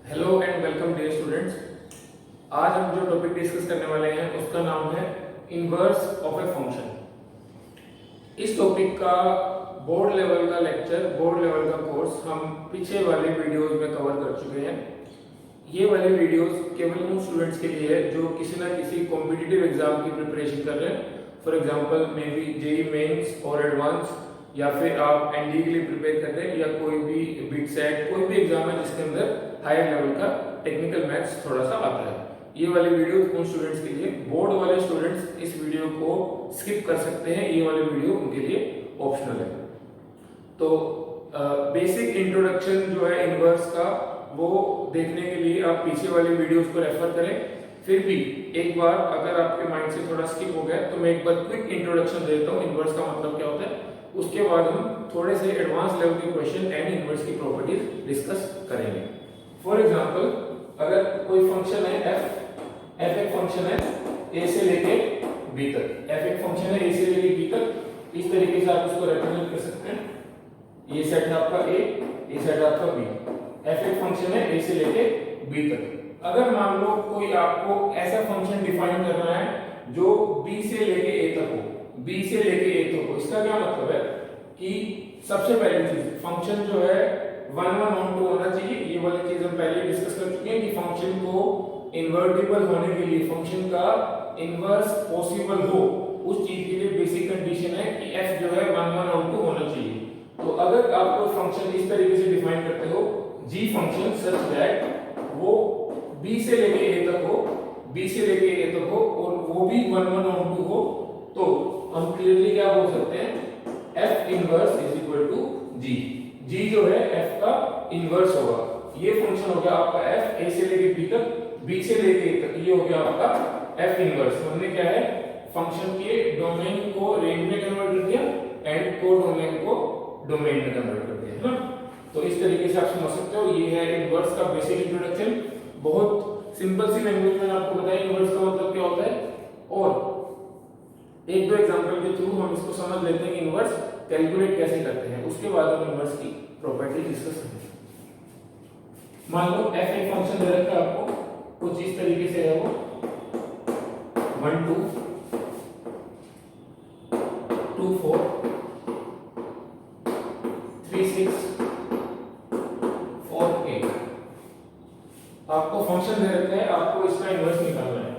Hello and welcome dear students. आज हम जो टॉपिक डिस्कस करने वाले हैं उसका नाम है इनवर्स ऑफ ए फंक्शन। इस टॉपिक का बोर्ड लेवल का लेक्चर, बोर्ड लेवल का कोर्स हम पीछे वाले वीडियोस में कवर कर चुके हैं। ये वाले वीडियोस केवल उन स्टूडेंट्स के लिए है जो किसी ना किसी कॉम्पिटिटिव एग्जाम की प्रिपरेशन कर रहे हैं। For example maybe JEE mains और एडवांस, या फिर आप एनडीए के लिए प्रिपेयर कर रहे हैं, या कोई भी बीट सेट, कोई भी एग्जाम है जिसके अंदर हायर लेवल का टेक्निकल मैथ्स थोड़ा सा आता है। ये वाली वीडियो उन स्टूडेंट्स के लिए, बोर्ड वाले स्टूडेंट्स इस वीडियो को स्किप कर सकते हैं, ये वाली वीडियो उनके लिए ऑप्शनल है। तो बेसिक इंट्रोडक्शन जो है इनवर्स का, वो देखने के लिए आप पीछे वाली वीडियोस को रेफर करें। फिर भी एक बार अगर आपके माइंड से थोड़ा स्किप हो गया तो मैं एक बार क्विक इंट्रोडक्शन देता हूँ इनवर्स का मतलब क्या होता है। उसके बाद हम थोड़े से एडवांस लेवल के क्वेश्चन एंड इनवर्स की प्रॉपर्टीज डिस्कस करेंगे। फॉर एग्जांपल, अगर कोई फंक्शन है एफ एक फंक्शन है ए से लेके बी तक, एफ एक फंक्शन है ए से लेके बी तक, इस तरीके से आप उसको रिप्रेजेंट कर सकते हैं। ये सेट है आपका ए, ये सेट है आपका बी। एफ एक फंक्शन है ए से लेके बी तक। अगर मान लो कोई आपको ऐसा फंक्शन डिफाइन करना है जो बी से लेके ए तक हो, बी से लेके ए तक हो, इसका क्या मतलब है कि सबसे पहली चीज फंक्शन जो है 1 1 ऑन 2 होना चाहिए। ये वाली चीज हम पहले डिस्कस कर चुके हैं कि फंक्शन को इन्वर्टिबल होने के लिए, फंक्शन का इनवर्स पॉसिबल हो, उस चीज के लिए बेसिक कंडीशन है कि f जो है 1 1 ऑन 2 होना चाहिए। तो अगर आप कोई फंक्शन इस तरीके से डिफाइन करते हो, g फंक्शन सच दैट वो b से लेके a तक हो, b से लेके a तक हो, और वो भी 1 1 ऑन 2 हो, तो हम क्लियरली क्या बोल सकते हैं, f inverse is equal to g। g जो है f का इनवर्स होगा। ये फंक्शन हो गया आपका f a से लेके b तक, b से लेके a तक, ये हो गया आपका f इनवर्स। हमने क्या है, फंक्शन के डोमेन को रेंज में कन्वर्ट कर दिया एंड को डोमेन को डोमेन में कन्वर्ट कर दिया, है ना। तो इस तरीके से आप समझ सकते हो, ये है इनवर्स का बेसिक इंट्रोडक्शन। बहुत सिंपल सी लैंग्वेज में आपको बताया इनवर्स का मतलब क्या होता है, और एक दो एग्जांपल के थ्रू हम इसको समझ लेते हैं कि इनवर्स कैलकुलेट कैसे करते हैं। उसके बाद हम इनवर्स की प्रॉपर्टी डिस्कस करेंगे। मान लो f एक फंक्शन दे रखा है आपको, कुछ इस तरीके से है वो 1 2 2 4 3 6 4 8। आपको फंक्शन दे रखा है, आपको इसका इनवर्स निकालना है,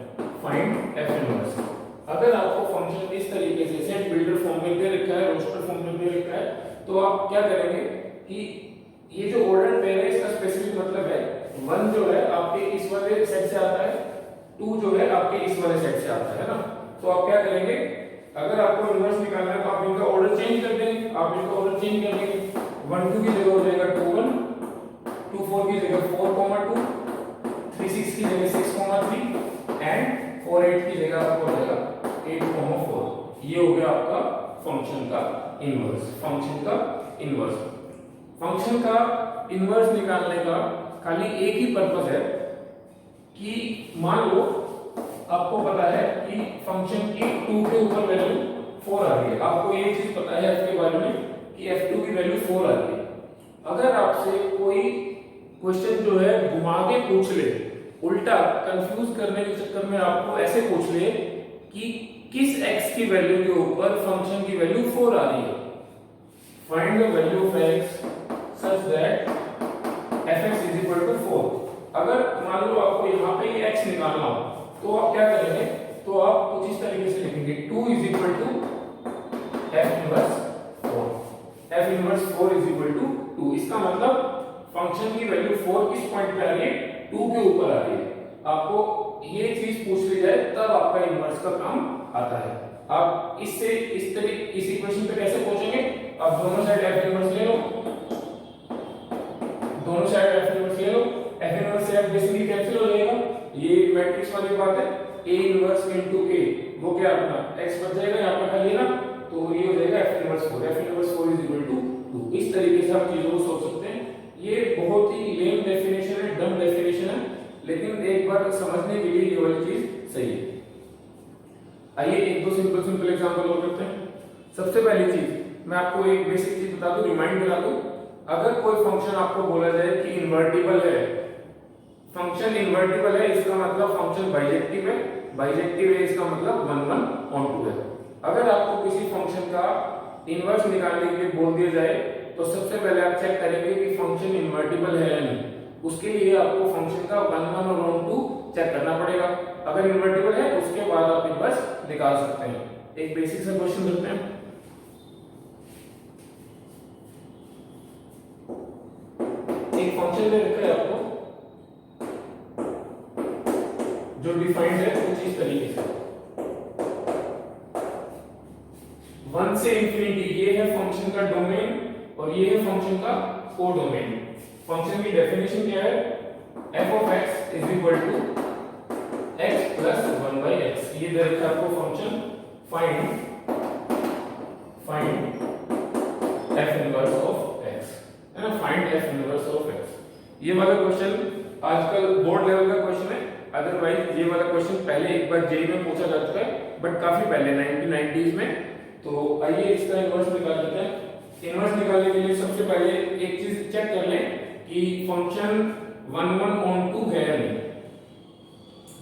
फाइंड f इनवर्स। अगर आपको फंक्शन इस तरीके से सेट बिल्डर फॉर्म में दे रखा है, रोस्टर फॉर्म में दे रखा है, तो आप क्या करेंगे कि ये जो ऑर्डर पेयर है इसका स्पेसिफिक मतलब है 1 जो है आपके इस वाले सेट से आता है, 2 जो है आपके इस वाले सेट से आता है ना। तो आप क्या करेंगे, अगर आपको इनवर्स निकालना है तो आप इनका ऑर्डर चेंज कर देंगे। आप इनका ऑर्डर चेंज कर देंगे, 1 2 की जगह हो जाएगा 2 1, 2 4 की जगह 4 2, 3 6 की जगह 6 3 एंड 4 8 की जगह आपको हो जाएगा 8 4। ये हो गया आपका फंक्शन का इनवर्स। फंक्शन का इनवर्स, फंक्शन का इनवर्स निकालने का खाली एक ही पर्पस है कि मान लो आपको पता है कि फंक्शन की 2 के ऊपर वैल्यू 4 आ रही है। आपको ये चीज पता है f के बारे में कि f2 की वैल्यू 4 आ रही है। अगर आपसे कोई क्वेश्चन जो है घुमा के पूछ ले, उल्टा कंफ्यूज करने के चक्कर में आपको ऐसे पूछ ले कि किस x की वैल्यू के ऊपर फंक्शन की वैल्यू 4 आ रही है, find the value of x such that fx is equal to 4। अगर मान लो आपको यहाँ पे ये x निकालना हो तो आप क्या करेंगे, तो आप कुछ इस तरीके से लिखेंगे 2 is equal to f inverse 4। f inverse 4 is equal to 2। इसका मतलब फंक्शन की वैल्यू 4 किस पॉइंट पे आ रही है, 2 के ऊपर आ रही है। आपको ये चीज पूछ ली जाए तब आपका इनवर्स का काम आता है। आप इससे इस तरीके इस इक्वेशन पे कैसे पहुंचेंगे, आप दोनों साइड f इनवर्स ले लो, दोनों साइड f इनवर्स ले लो, f इनवर्स से f बेसिकली कैंसिल हो जाएगा। ये मैट्रिक्स वाली बात है, a इनवर्स इनटू a, वो क्या अपना x बच जाएगा यहाँ पर खाली ना, तो ये हो जाएगा f inverse 4। f inverse 4 is equal to 2। इस तरीके से आप चीजों को सोच सकते हैं। ये बहुत ही लेम डेफिनेशन है, डम डेफिनेशन है, लेकिन एक बार समझने के लिए ये वाली चीज सही है। आइए एक दो सिंपल एग्जांपल और करते हैं। सबसे पहली चीज मैं आपको एक बेसिक चीज बता दूं, रिमाइंड करा दूं। अगर कोई फंक्शन आपको बोला जाए कि इन्वर्टिबल है, फंक्शन इन्वर्टिबल है इसका मतलब फंक्शन बाइजेक्टिव है, बाइजेक्टिव है इसका मतलब 1 1 ऑन 2 है। अगर आपको किसी फंक्शन का इन्वर्स निकालने के लिए बोल दिया जाए तो सबसे पहले आप चेक करेंगे कि फंक्शन इन्वर्टिबल है या नहीं। उसके लिए आपको फंक्शन का 1 1 और ऑन 2 चेक करना पड़ेगा। अगर इन्वर्टिबल है उसके बाद आप इन्वर्स निकाल सकते हैं। एक बेसिक सा क्वेश्चन करते हैं। एक फंक्शन दे रखा है आपको जो डिफाइंड है कुछ इस तरीके से 1 से इंफिनिटी, ये है फंक्शन का डोमेन और ये है फंक्शन का कोडोमेन। फंक्शन की डेफिनेशन क्या है? f of x is equal to x plus 1 by x। ये दे रखा है आपको function find f inverse of x, है ना, find f inverse of x। ये वाला क्वेश्चन आजकल बोर्ड लेवल का क्वेश्चन है। अदरवाइज ये वाला क्वेश्चन पहले एक बार जेई में पूछा जा चुका है, बट काफी पहले 1990s में। तो आइए इसका इन्वर्स निकाल लेते हैं। इन्वर्स निकालने के लिए सबसे पहले एक चीज चेक कर लें कि फंक्शन 1 1 ऑन 2 है या नहीं।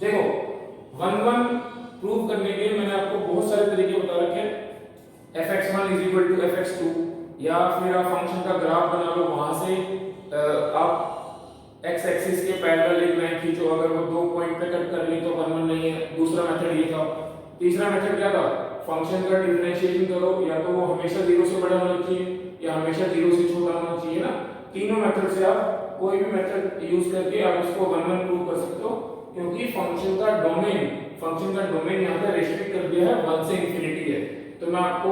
देखो 1 1 प्रूव करने के लिए मैंने आपको बहुत सारे तरीके बता रखे हैं। fx1 is equal to fx2, या फिर आप फंक्शन का ग्राफ बना लो, वहां से आप x एक्सिस के पैरेलल एक लाइन खींचो, अगर वो 2 पॉइंट पे कट कर ली तो 1 1 नहीं है। दूसरा मेथड ये था। तीसरा मेथड क्या था? फंक्शन का डिफरेंशिएशन करो, या तो वो हमेशा 0 से बड़ा होना चाहिए या हमेशा 0 से छोटा होना चाहिए ना। तीनों मेथड से आप कोई भी मेथड यूज करके आप इसको 1 1 प्रूव कर सकते हो, क्योंकि फंक्शन का डोमेन यहाँ पे रेस्ट्रिक्ट कर दिया है 1 से इंफिनिटी है। तो मैं आपको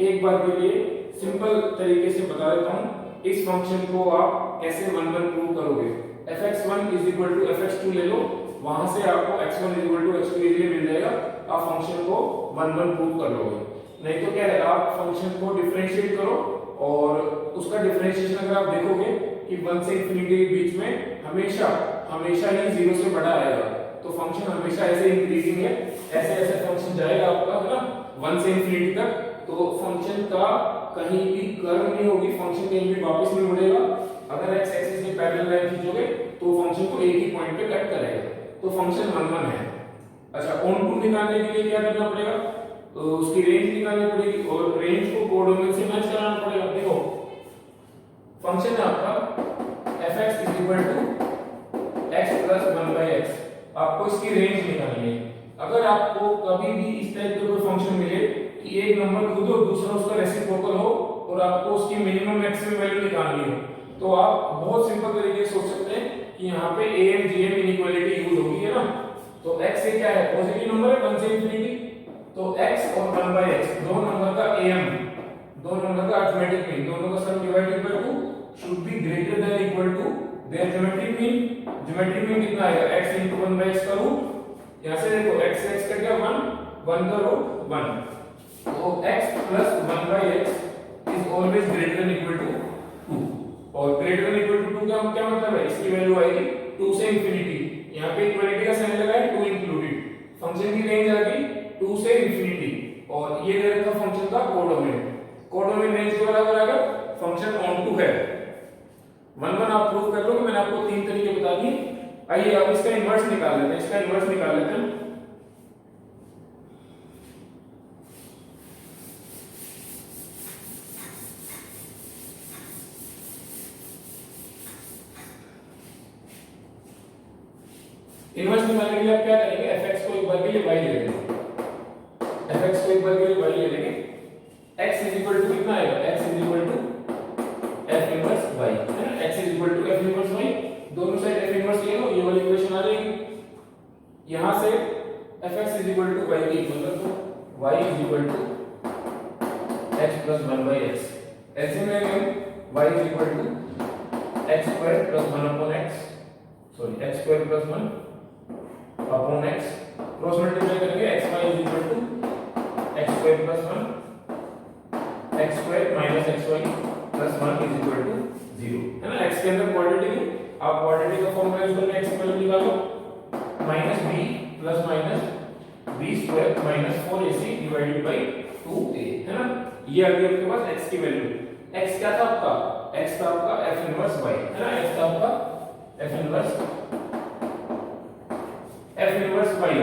एक बार के लिए सिंपल तरीके से बता देता हूँ इस फंक्शन को आप कैसे 1 1 प्रूव करोगे। fx1 is equal to fx2 ले लो, वहां से आपको x1 is equal to x2 easily मिल जाएगा। आप फंक्शन को 1 1 प्रूव कर लोगे। नहीं तो क्या है, आप फंक्शन को डिफरेंशिएट करो और उसका डिफरेंशिएशन अगर आप देखोगे कि 1 से इंफिनिटी के बीच में हमेशा ही 0 से बड़ा आएगा, तो फंक्शन हमेशा ऐसे इंक्रीजिंग है, ऐसे फंक्शन जाएगा आपका, है ना, 1 से इंफिनिटी तक। तो फंक्शन का कहीं भी कर्व नहीं होगी, फंक्शन कहीं भी वापस नहीं मुड़ेगा। अगर x एक्सिस के पैरेलल लाइन खींचोगे तो फंक्शन को एक ही पॉइंट पे कट करेगा, तो फंक्शन 1 1 है। अच्छा, ऑन 2 निकालने के लिए क्या करना पड़ेगा? तो उसकी रेंज निकालनी पड़ेगी और रेंज को कोडोमेन से मैच कराना पड़ेगा। देखो फंक्शन है आपका fx is equal to x plus 1 by x, आपको इसकी रेंज निकालनी है। अगर आपको कभी भी इस टाइप का कोई फंक्शन मिले कि एक नंबर खुद हो दूसरा उसका रेसिप्रोकल हो और आपको उसकी मिनिमम मैक्सिमम वैल्यू निकालनी हो, तो आप बहुत सिंपल तरीके से सोच सकते हैं कि यहाँ पे am gm इनइक्वालिटी यूज होगी, है ना। तो x से क्या है, पॉजिटिव नंबर है 1 से इंफिनिटी, तो x और 1 by x दो नंबर का am, दो नंबर का अरिथमेटिक मीन, दोनों का sum divided by 2 should be greater than equal to their geometric mean. Geometric mean कितना आएगा? x 1 by x का रूट। यहां से देखो x से x का क्या 1 का रूट 1, तो x plus 1 by x is always greater than equal to 2, और greater than equal to 2 का क्या मतलब है? इसकी वैल्यू आएगी 2 से इंफिनिटी। यहाँ पे इक्वालिटी का साइन लगा है 2 इंक्लूडेड, फंक्शन की रेंज आ गई 2 से इंफिनिटी, और ये दे रखा फंक्शन का कोडोमेन रेंज के बराबर आ गया। फंक्शन ऑन 2 है। 1 1 आप प्रूव कर लो, मैंने आपको 3 तरीके बता दिए। आइए अब इसका इन्वर्स निकाल लेते हैं। इसका इन्वर्स निकाल लेते हैं। इन्वर्स निकालने के लिए आप क्या करेंगे? fx को एक बार के लिए y ले लेंगे, fx को एक बार के लिए y ले लेंगे। x इज इक्वल टू कितना आएगा? x is equal to f inverse y, है ना। x is equal to f inverse y, दोनों साइड f इनवर्स ले लो, ये वाली इक्वेशन आ जाएगी। यहां से fx is equal to y की इक्वल तो y is equal to x plus 1 by x। ऐसे में y is equal to x square plus 1 upon x, sorry x square plus 1 upon x, cross multiply करेंगे xy is equal to x square plus 1 x square minus xy plus 1 is equal to 0, है ना। x के अंदर quadratic, आप quadratic का formula use करके x की value निकालो, minus b plus minus b square minus 4ac divided by 2a, है ना। ये आ गया आपके पास x की वैल्यू। x क्या था आपका? x था आपका f इनवर्स y, है ना। x था आपका f inverse f inverse y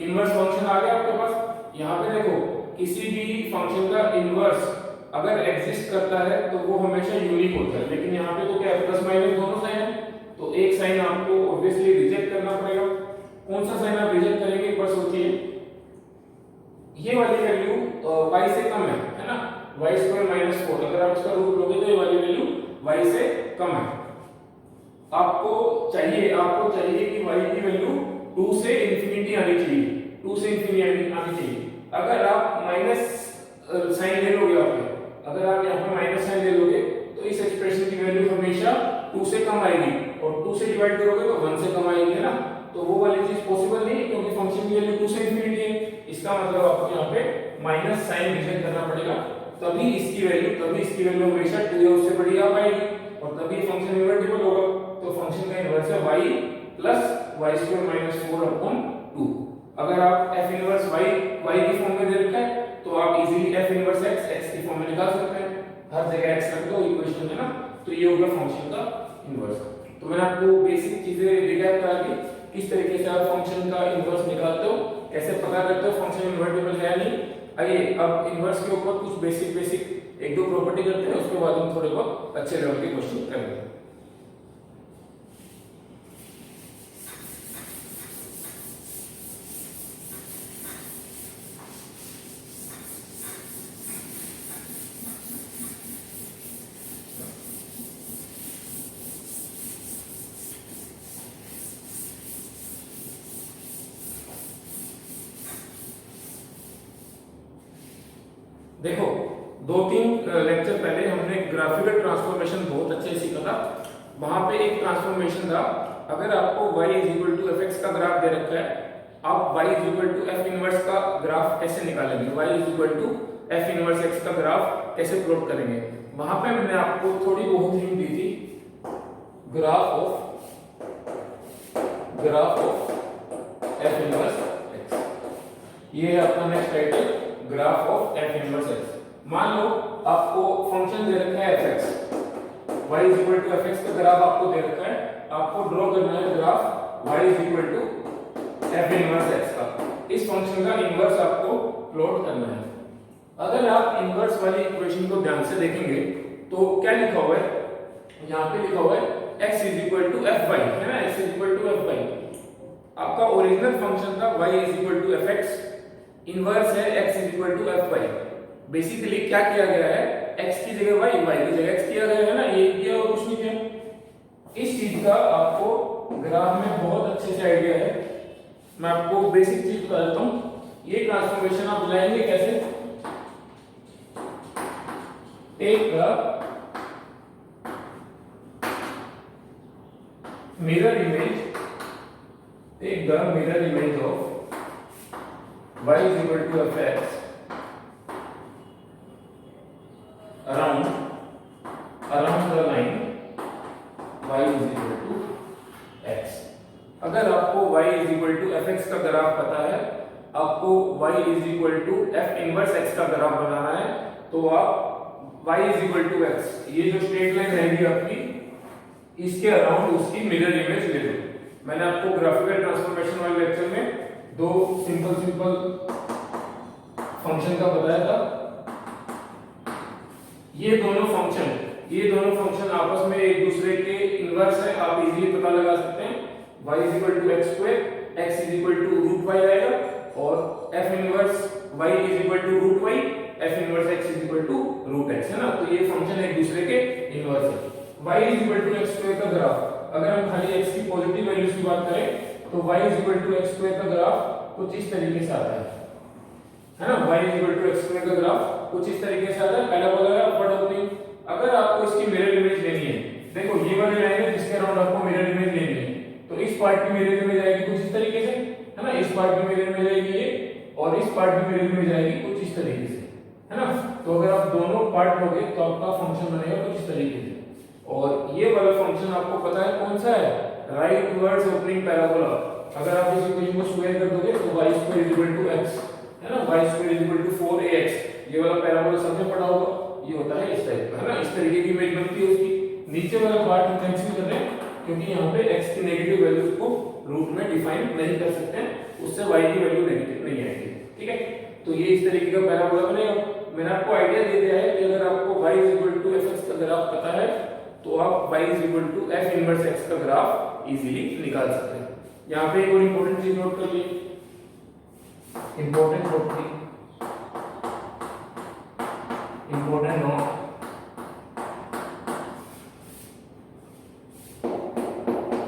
inverse function आ गया आपके पास। यहाँ पे देखो किसी भी फंक्शन का इनवर्स अगर एग्जिस्ट करता है तो वो हमेशा यूनिक होता है, लेकिन यहाँ पे तो क्या प्लस माइनस दोनों साइन है, तो एक साइन आपको ऑब्वियसली रिजेक्ट करना पड़ेगा। कौन सा साइन आप रिजेक्ट करेंगे एक बार सोचिए। ये वाली वैल्यू y से कम है ना, y² - 4, अगर आप इसका रूट लोगे तो ये वाली वैल्यू y से कम है। आपको चाहिए कि y की वैल्यू 2 से इंफिनिटी आनी चाहिए, 2 से इंफिनिटी आनी चाहिए। अगर आप माइनस साइन ले लोगे, अगर आप यहाँ पे माइनस साइन ले लोगे तो इस एक्सप्रेशन की वैल्यू हमेशा 2 से कम आएगी, और 2 से डिवाइड करोगे तो 1 से कम आएगी, है ना। तो वो वाली चीज पॉसिबल नहीं है क्योंकि फंक्शन की वैल्यू 2 से इंफिनिटी है। इसका मतलब आपको यहाँ पे माइनस साइन रिजेक्ट करना पड़ेगा, तभी इसकी वैल्यू हमेशा 2 या उससे बड़ी आ पाएगी, और तभी फंक्शन इनवर्टिबल होगा। तो फंक्शन का इनवर्स है y प्लस y² - 4/2। अगर आप f इनवर्स y की फॉर्म में दे रखा है तो आप इजीली f इनवर्स x की फॉर्म में निकाल सकते हैं। हर जगह x रख दो इक्वेशन में ना, तो ये होगा फंक्शन का इनवर्स। तो मैंने आपको बेसिक चीजें रिकैप करा दी, किस तरीके से आप फंक्शन का इनवर्स निकालते हो, कैसे पता करते हो फंक्शन इन्वर्टिबल है या नहीं। आइए अब इनवर्स के ऊपर कुछ बेसिक एक दो प्रॉपर्टी करते हैं, उसके बाद हम थोड़े बहुत अच्छे लेवल के क्वेश्चन करेंगे। देखो 2-3 लेक्चर पहले हमने ग्राफिकल ट्रांसफॉर्मेशन बहुत अच्छे से सीखा था। वहां पे एक ट्रांसफॉर्मेशन था, अगर आपको y fx का ग्राफ दे रखा है, आप y f इनवर्स का ग्राफ कैसे निकालेंगे, y f इनवर्स x का ग्राफ कैसे प्लॉट करेंगे। वहां पे मैंने आपको थोड़ी बहुत हिंट दी थी, graph of f inverse x, ये है अपना next title, graph of f inverse x। मान लो आपको फंक्शन दे रखा है fx, y fx का ग्राफ आपको दे रखा है, आपको ड्रॉ करना है graph y f inverse x का। इस फंक्शन का इनवर्स आपको प्लॉट करना है। अगर आप इनवर्स वाली इक्वेशन को ध्यान से देखेंगे तो क्या लिखा हुआ है, यहाँ पे लिखा हुआ है x fy, है ना, x fy। आपका ओरिजिनल फंक्शन था y fx, इनवर्स है x fy। बेसिकली क्या किया गया है, x की जगह y की जगह x किया गया है ना, ये किया और कुछ नहीं किया। इस चीज का आपको ग्राफ में बहुत अच्छे से आइडिया है, मैं आपको बेसिक चीज बता देता हूं। ये ट्रांसफॉर्मेशन आप बुलाएंगे कैसे, take the mirror image of y fx around the line y x। अगर आपको y fx का ग्राफ पता है, आपको y f इनवर्स x का ग्राफ बनाना है, तो आप y x, ये जो स्ट्रेट लाइन रहेगी आपकी, इसके अराउंड उसकी मिरर इमेज ले लो। मैंने आपको ग्राफिकल ट्रांसफॉर्मेशन वाले लेक्चर में दो सिंपल फंक्शन का बताया था। ये दोनों फंक्शन आपस में एक दूसरे के इनवर्स है, आप इजीली पता लगा सकते हैं। y x2 x √y आएगा, और f inverse y √y, f inverse x √x, है ना। तो ये फंक्शन एक दूसरे के इनवर्स है। y x2 का ग्राफ, अगर हम खाली x की पॉजिटिव वैल्यूज की बात करें तो y x2 का ग्राफ कुछ इस तरीके से आता है ना। y x2 का ग्राफ कुछ इस तरीके से आता है, पहला बोला है अपवर्ड ओपनिंग। अगर आपको इसकी मिरर इमेज लेनी है, देखो ये वाली लाइन है जिसके अराउंड आपको मिरर इमेज लेनी है, तो इस पार्ट की मिरर इमेज आएगी कुछ इस तरीके से, है ना। इस पार्ट की मिरर इमेज आएगी ये, और इस पार्ट की मिरर इमेज आएगी कुछ इस तरीके से, है ना। तो अगर आप दोनों पार्ट लोगे तो आपका फंक्शन बनेगा कुछ इस तरीके से। और ये वाला फंक्शन आपको पता है कौन सा है, राइट वर्ड्स ओपनिंग पैराबोला। अगर आप इस इक्वेशन को स्क्वायर कर दोगे तो y² x, है ना, y² 4ax, ये वाला पैराबोला सबने पढ़ा होगा, ये होता है इस टाइप का, है ना। इस तरीके की इमेज बनती है उसकी। नीचे वाला पार्ट हम कैंसिल कर रहे हैं क्योंकि यहाँ पे x की नेगेटिव वैल्यूज को रूट में डिफाइन नहीं कर सकते हैं, उससे y की वैल्यू नेगेटिव नहीं आएगी। ठीक है, तो ये इस तरीके का पैराबोला बनेगा। मैंने आपको आइडिया दे दिया है कि अगर आपको y fx का ग्राफ पता है तो आप y f इनवर्स x का ग्राफ इजीली निकाल सकते हैं। यहाँ पे एक और इंपॉर्टेंट चीज नोट कर लीजिए, important property, important note,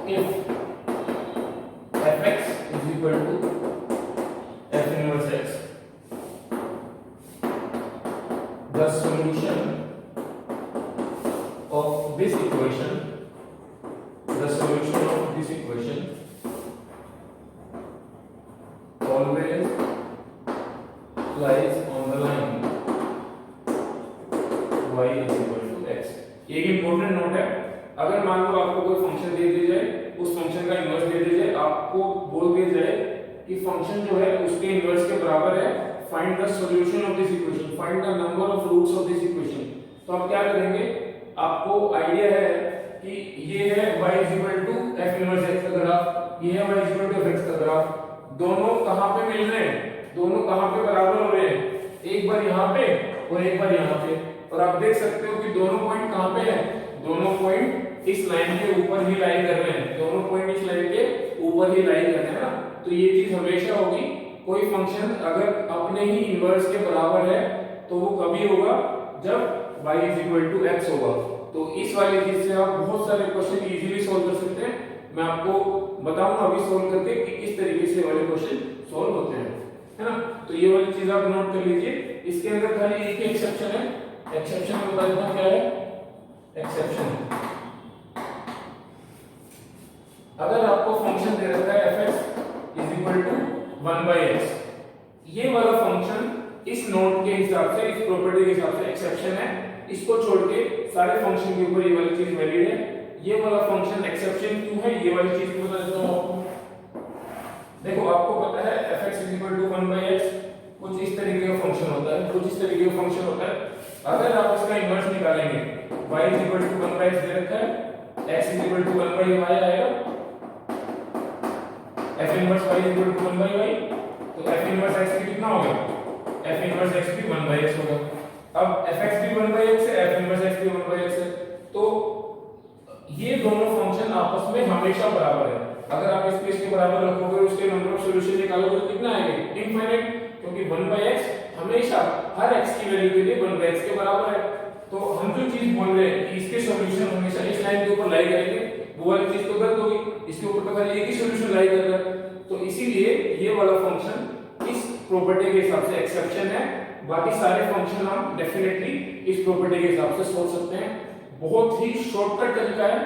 if fx is equal to f inverse x, the solution of this equation, the solution of this equation always lies on the line y is equal to x। एक important note है, अगर मान लो आपको कोई function दे दिया जाए, उस function का इनवर्स दे दिया जाए, आपको बोल दिया जाए कि फंक्शन जो है उसके इनवर्स के बराबर है, find the solution of this equation, find the number of roots of this equation. तो आप क्या करेंगे, आपको आइडिया है कि ये है y f इनवर्स x का ग्राफ, ये है y f x का ग्राफ, दोनों कहां पे मिल रहे हैं, दोनों कहां पे बराबर हो रहे हैं, एक बार यहां पे और एक बार यहां पे, और आप देख सकते हो कि दोनों पॉइंट कहां पे हैं, दोनों पॉइंट इस लाइन के ऊपर ही लाई कर रहे हैं, दोनों पॉइंट इस लाइन के ऊपर ही लाई कर रहे हैं ना। तो ये चीज हमेशा होगी, कोई फंक्शन अगर अपने ही इनवर्स के बराबर है तो वो कभी होगा जब y x होगा। तो इस वाली चीज से आप बहुत सारे क्वेश्चन इजीली सॉल्व कर सकते हैं। मैं आपको बताऊंगा अभी सॉल्व करके कि किस तरीके से वाले क्वेश्चन सॉल्व होते हैं, है ना। तो ये वाली चीज आप नोट कर लीजिए। इसके अंदर खाली एक ही एक्सेप्शन है, एक्सेप्शन में बता देता हूं क्या है एक्सेप्शन। अगर आपको फंक्शन दे रखा है fx = 1/x, ये वाला फंक्शन इस नोट के हिसाब से, इस प्रॉपर्टी के हिसाब से एक्सेप्शन है, इसको छोड़ के सारे फंक्शन के ऊपर ये वाली चीज वैलिड है। ये वाला फंक्शन एक्सेप्शन क्यों है, ये वाली चीज बता देता हूं आपको। देखो आपको पता है fx = 1/x कुछ इस तरीके का फंक्शन होता है, कुछ इस तरीके का फंक्शन होता है। अगर आप इसका इनवर्स निकालेंगे, y = 1/x दे रखा है, x = 1/y आएगा, f इनवर्स y = 1/y, तो f इनवर्स x की कितना होगा, f इनवर्स x भी 1/x होगा। अब fx भी 1/x है, f इनवर्स x भी 1/x है, तो ये दोनों फंक्शन आपस में हमेशा बराबर है। अगर आप इसको इसके बराबर रखोगे, उसके नंबर ऑफ सॉल्यूशन निकालोगे तो कितना आएगा, इनफाइनाइट, क्योंकि 1/x हमेशा हर x की वैल्यू के लिए 1/x के बराबर है। तो हम जो चीज बोल रहे हैं कि इसके सॉल्यूशन हमेशा इस लाइन के ऊपर लाई करेंगे, वो वाली चीज तो गलत होगी, इसके ऊपर तो खाली एक ही सॉल्यूशन लाई कर रहा है। तो इसीलिए ये वाला फंक्शन इस प्रॉपर्टी के हिसाब से एक्सेप्शन है, बाकी सारे फंक्शन हम डेफिनेटली इस प्रॉपर्टी के हिसाब से सोच सकते हैं। बहुत ही शॉर्टकट तरीका है।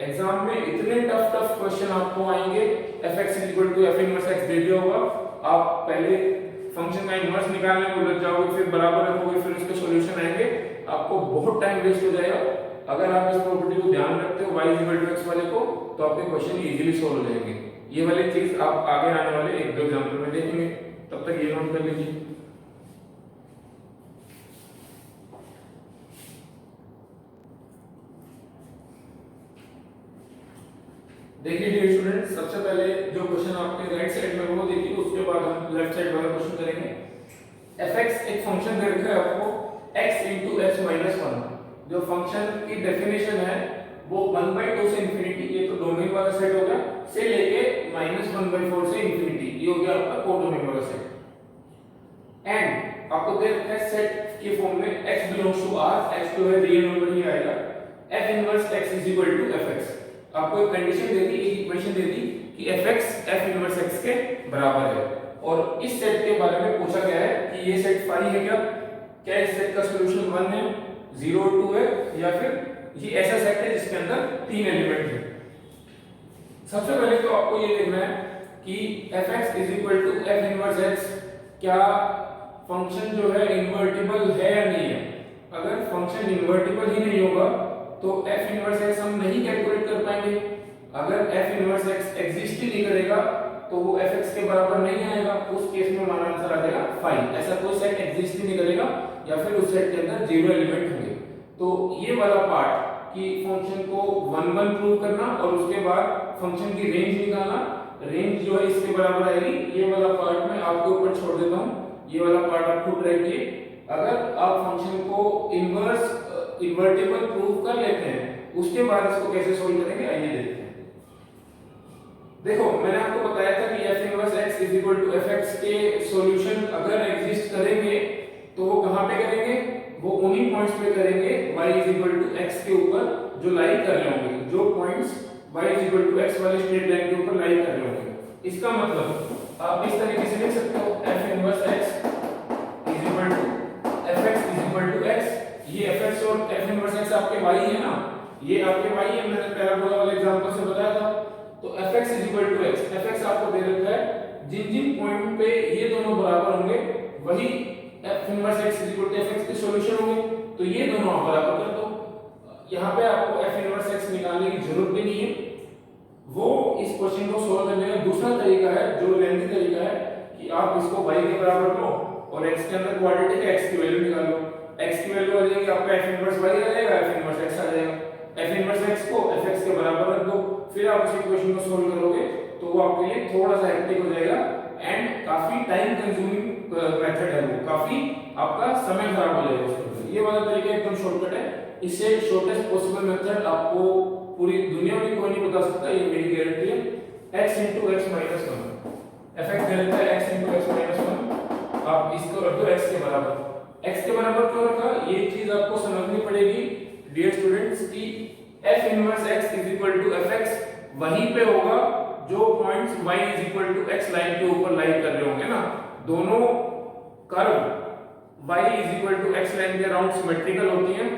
एग्जाम में इतने टफ क्वेश्चन आपको आएंगे, fx = f इनवर्स x दे दिया होगा, आप पहले फंक्शन का इनवर्स निकालने में लग जाओगे, फिर बराबर रखोगे, फिर उसके सॉल्यूशन आएंगे, आपको बहुत टाइम वेस्ट हो जाएगा। अगर आप इस प्रॉपर्टी को ध्यान रखते हो y = x वाले को, तो आपके क्वेश्चन इजीली सॉल्व हो जाएंगे। ये वाली चीज आप आगे आने वाले एक दो एग्जांपल में देखेंगे, तब तक ये नोट कर लीजिए। देखिए डियर स्टूडेंट, सबसे पहले जो क्वेश्चन आपके राइट साइड में वो देखिए, उसके बाद हम लेफ्ट साइड वाला क्वेश्चन करेंगे। fx एक फंक्शन दे रखा है आपको x * x - 1, जो फंक्शन की डेफिनेशन है वो 1/2 से इंफिनिटी, ये तो डोमेन वाला सेट हो गया, से लेके -1/4 से इंफिनिटी, ये हो गया आपका कोडोमेन वाला सेट। एंड आपको दे रखा है सेट के फॉर्म में x belongs to R, x जो है रियल नंबर ही आएगा, f इनवर्स x = fx। आपको एक कंडीशन दे दी, एक इक्वेशन दे दी कि fx f इनवर्स x के बराबर है, और इस सेट के बारे में पूछा गया है कि ये सेट फाई है क्या इस सेट का सॉल्यूशन 1 है, 0 और 2 है, या फिर ये ऐसा सेट है जिसके अंदर 3 एलिमेंट है। सबसे पहले तो आपको ये देखना है कि fx = f इनवर्स x क्या फंक्शन जो है इन्वर्टिबल है या नहीं है। अगर फंक्शन इन्वर्टिबल ही नहीं होगा तो f इनवर्स x हम नहीं कैलकुलेट कर पाएंगे। अगर f इनवर्स x एग्जिस्ट ही नहीं करेगा तो वो fx के बराबर नहीं आएगा, उस केस में हमारा आंसर आ जाएगा 5। ऐसा कोई सेट एग्जिस्ट ही नहीं करेगा या फिर उस सेट के अंदर 0 एलिमेंट होंगे। तो ये वाला पार्ट कि फंक्शन को 1 1 प्रूव करना और उसके बाद फंक्शन की रेंज निकालना, रेंज जो है इसके बराबर आएगी। ये वाला पार्ट मैं आपके ऊपर छोड़ देता हूँ, ये वाला पार्ट आप खुद रखिए। अगर आप फंक्शन को इन्वर्टेबल प्रूव कर लेते हैं उसके बाद इसको कैसे सोल्व करेंगे आइए देखते हैं। देखो मैंने आपको बताया था कि f inverse x is equal to fx के सॉल्यूशन अगर एग्जिस्ट करेंगे तो वो कहां पे करेंगे, वो उन्हीं पॉइंट्स पे करेंगे y is equal to x के ऊपर जो लाई कर रहे होंगे, जो points y is equal to x वाले स्ट्रेट लाइन के ऊपर लाई कर रहे होंगे। इसका मतलब आप इस तरीके से लिख सकते हो f inverse x is equal to fx is equal to x। ये fx और f इनवर्स x आपके y है ना, ये आपके y है, मैंने पैराबोला वाले एग्जांपल से बताया था। तो fx is equal to x, fx आपको दे रखा है, जिन जिन पॉइंट पे ये दोनों बराबर होंगे वही f inverse x is equal to fx के सॉल्यूशन होंगे। तो ये दोनों आप बराबर कर दो। यहाँ पे आपको f इनवर्स x निकालने की जरूरत भी नहीं है। वो इस क्वेश्चन को सोल्व करने का दूसरा तरीका है जो लेंथी तरीका है कि आप इसको y के बराबर लो और x के अंदर क्वाड्रेटिक है, x की वैल्यू निकाल लो। x की वैल्यू आ जाएगी आपका f इनवर्स y आ जाएगा, f इनवर्स x आ जाएगा। f इनवर्स x को fx के बराबर रख दो, फिर आप उस इक्वेशन को सोल्व करोगे तो वो आपके लिए थोड़ा सा हेक्टिक हो जाएगा एंड काफी टाइम कंज्यूमिंग मेथड है, वो काफी आपका समय खराब हो जाएगा उसमें। ये वाला तरीका एकदम शॉर्टकट है, इससे शॉर्टेस्ट पॉसिबल मेथड आपको पूरी दुनिया में कोई नहीं बता सकता, ये मेरी गारंटी है। x into x minus 1 fx दे देता है x into x minus 1, आप इसको रख दो x के बराबर। x के बराबर क्यों रखा, ये चीज आपको समझनी पड़ेगी डियर स्टूडेंट्स की f inverse x is equal to fx वहीं पे होगा जो points y is equal to x line के ऊपर लाई कर रहे होंगे ना। दोनों curve y is equal to x line के अराउंड सिमेट्रिकल होती हैं,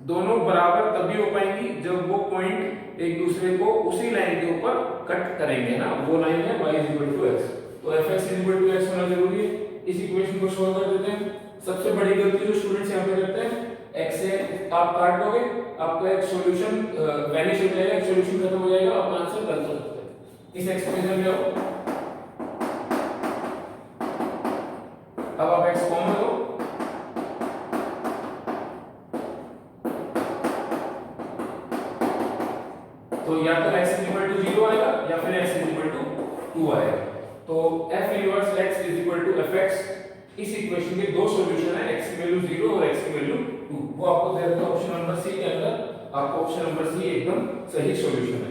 दोनों बराबर तभी हो पाएंगी जब वो पॉइंट एक दूसरे को उसी लाइन के ऊपर कट करेंगे ना, वो लाइन है y is equal to x। तो fx is equal to x होना जरूरी है। इस इक्वेशन को सॉल्व कर देते हैं। सबसे बड़ी गलती जो स्टूडेंट्स यहां पे करते हैं, x से आप काट दोगे, आपका एक सॉल्यूशन वैनिश हो जाएगा, एक सॉल्यूशन खत्म हो जाएगा, आप आंसर गलत हो सकते हैं। इस एक्सप्रेशन में आओ, अब आप x कॉमन लो, तो या तो x इज इक्वल टू 0 आएगा या फिर x इज इक्वल टू 2 आएगा। तो f inverse x is equal to fx, इस इक्वेशन के दो सॉल्यूशन है, x की वैल्यू 0 और x की वैल्यू 2। वो आपको दे रखा है ऑप्शन नंबर सी के अंदर, आपको ऑप्शन नंबर सी एकदम सही सॉल्यूशन है।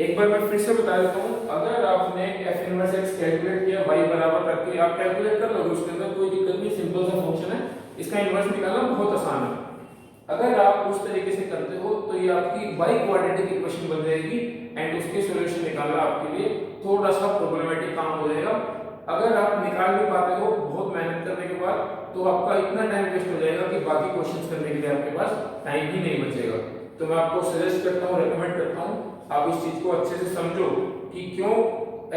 एक बार मैं फिर से बता देता हूं, अगर आपने f इनवर्स x कैलकुलेट किया y बराबर रख के आप कैलकुलेट कर लोगे, उसके अंदर कोई दिक्कत नहीं, सिंपल सा फंक्शन है, इसका इनवर्स निकालना बहुत आसान है। अगर आप उस तरीके से करते हो तो ये आपकी बाई क्वाड्रेटिक इक्वेशन बन जाएगी एंड उसके सॉल्यूशन निकालना आपके लिए थोड़ा सा प्रॉब्लमेटिक काम हो जाएगा। अगर आप निकाल नहीं पाते हो बहुत मेहनत करने के बाद तो आपका इतना टाइम वेस्ट हो जाएगा कि बाकी क्वेश्चंस करने के लिए आपके पास टाइम ही नहीं बचेगा। तो मैं आपको सजेस्ट करता हूँ, रेकमेंड करता हूँ, आप इस चीज को अच्छे से समझो कि क्यों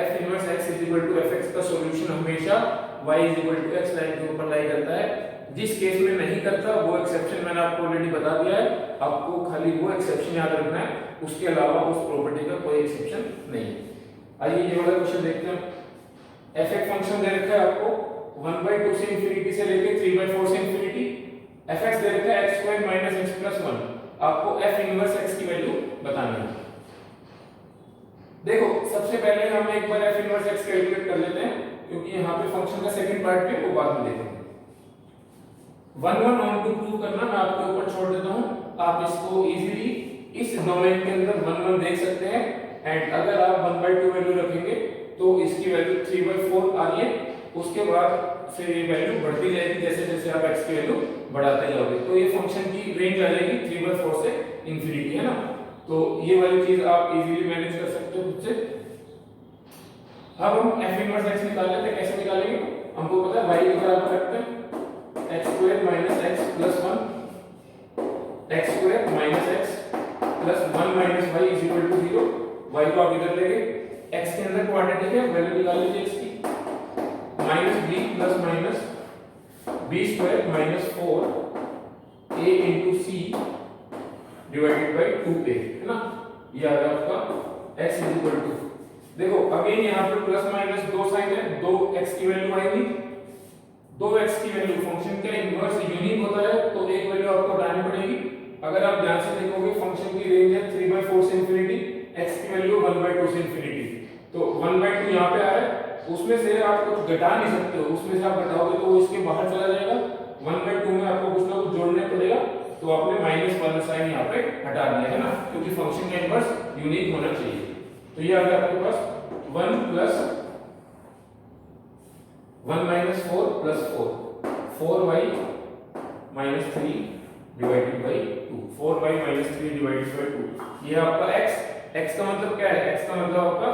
f inverse x is equal to fx का सॉल्यूशन हमेशा y is equal to x line के ऊपर लाई करता है। जिस केस में नहीं करता वो एक्सेप्शन मैंने आपको ऑलरेडी बता दिया है, आपको खाली वो एक्सेप्शन याद रखना है, उसके अलावा उस प्रॉपर्टी का कोई एक्सेप्शन नहीं है। आइए ये वाला क्वेश्चन देखते हैं। f एक फंक्शन दे रखा है आपको 1/2 से इंफिनिटी से लेके 3/4 से इंफिनिटी, fx दे रखा है x² - x + 1, आपको f इनवर्स x की वैल्यू बतानी है। देखो सबसे पहले हम एक बार f इनवर्स x कैलकुलेट कर लेते हैं, क्योंकि यहाँ पे फंक्शन का सेकंड पार्ट है वो बाद में देखेंगे। 1 1 ऑन टू प्रूव करना मैं आपके ऊपर छोड़ देता हूँ, आप इसको इजीली इस डोमेन के अंदर 1 1 देख सकते हैं एंड अगर आप 1/2 वैल्यू रखेंगे तो इसकी वैल्यू 3/4 आ रही है, उसके बाद फिर ये वैल्यू बढ़ती जाएगी जैसे जैसे आप x की वैल्यू बढ़ाते जाओगे, तो ये फंक्शन की रेंज आ जाएगी 3/4 से इंफिनिटी, है ना। तो ये वाली चीज आप इजीली मैनेज कर सकते हो खुद से। अब हम f इनवर्स x निकाल लेते हैं, कैसे निकालेंगे, हमको पता है y के बराबर रखते हैं x² - x + 1, x² - x + 1 - y = 0, y को आप इधर लेंगे, x के अंदर क्वाड्रेटिक है, वैल्यू निकाल लीजिए इसकी -b + b² - 4 a * c / 2a, है ना। ये आ गया आपका x = देखो अगेन यहाँ पे प्लस माइनस दो साइन है, दो x की वैल्यू आएगी, दो x की वैल्यू फंक्शन का इनवर्स यूनिक होता है तो एक वैल्यू आपको हटानी पड़ेगी। अगर आप ध्यान से देखोगे फंक्शन की रेंज है 3/4 से इंफिनिटी, x की वैल्यू 1/2 से इंफिनिटी, तो 1/2 यहाँ पे आ रहा है, उसमें से आप कुछ घटा नहीं सकते हो, उसमें से आप घटाओगे तो वो इसके बाहर चला जाएगा। 1/2 में आपको कुछ ना कुछ जोड़ना पड़ेगा, तो आपने माइनस वाला साइन यहाँ पे हटा दिया है ना, क्योंकि फंक्शन का इनवर्स यूनिक होना चाहिए। तो ये आ गया आपके पास 1 plus 1 minus 4 plus 4, 4y minus 3 divided by 2, 4y minus 3 divided by 2। ये आपका x का मतलब क्या है, x का मतलब आपका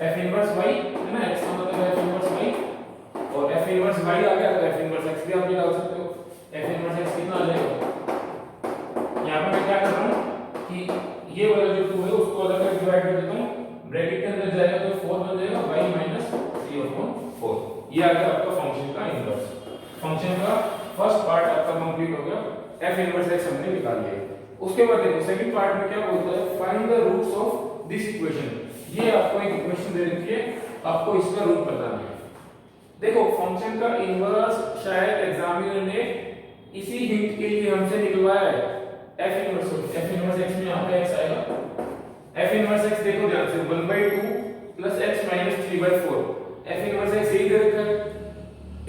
f इनवर्स y है ना, x का मतलब f इनवर्स y, और f इनवर्स y आ गया तो f इनवर्स x भी आप निकाल सकते हो। f इनवर्स x कितना आ जाएगा, यहाँ पे मैं क्या कर रहा हूँ कि ये वाला जो 2 है उसको अलग करके डिवाइड कर देता हूँ, ब्रैकेट के अंदर जाएगा तो 4 बन जाएगा y माइनस 3/4। ये आ गया आपका फंक्शन का इनवर्स। फंक्शन का फर्स्ट पार्ट आपका कंप्लीट हो गया, f इनवर्स x हमने निकाल लिया। उसके बाद देखो सेकंड पार्ट में क्या बोलता है, find the roots of this equation. ये आपको एक इक्वेशन दे रखी है, आपको इसका रूट बताना है। देखो फंक्शन का इनवर्स शायद एग्जामिनर ने इसी हिंट के लिए हमसे निकलवाया है। f इनवर्स x में यहाँ पे x आएगा, f इनवर्स x देखो ध्यान से 1/2 plus x minus 3/4, f inverse x यही दे रखा है।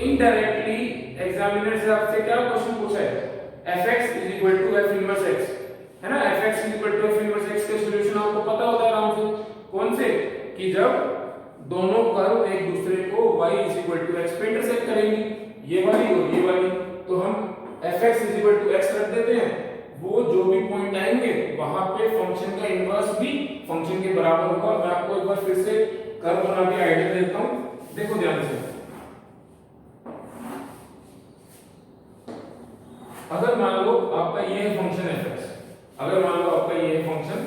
इनडायरेक्टली एग्जामिनर से आपसे क्या क्वेश्चन पूछा है, fx is equal to f inverse x है ना, fx is equal to f inverse x का सॉल्यूशन आपको पता होता है आराम से, कौन से, कि जब दोनों कर्व एक दूसरे को y is equal to x पे इंटरसेक्ट करेंगी, ये वाली और ये वाली, तो हम fx is equal to x रख देते हैं, वो जो भी पॉइंट आएंगे वहां पे फंक्शन का इनवर्स भी फंक्शन के बराबर होगा। मैं आपको एक बार फिर से कर्व बना के आइडिया देता हूं, देखो ध्यान से। अगर मान लो आपका ये है फंक्शन fx, अगर मान लो आपका ये है फंक्शन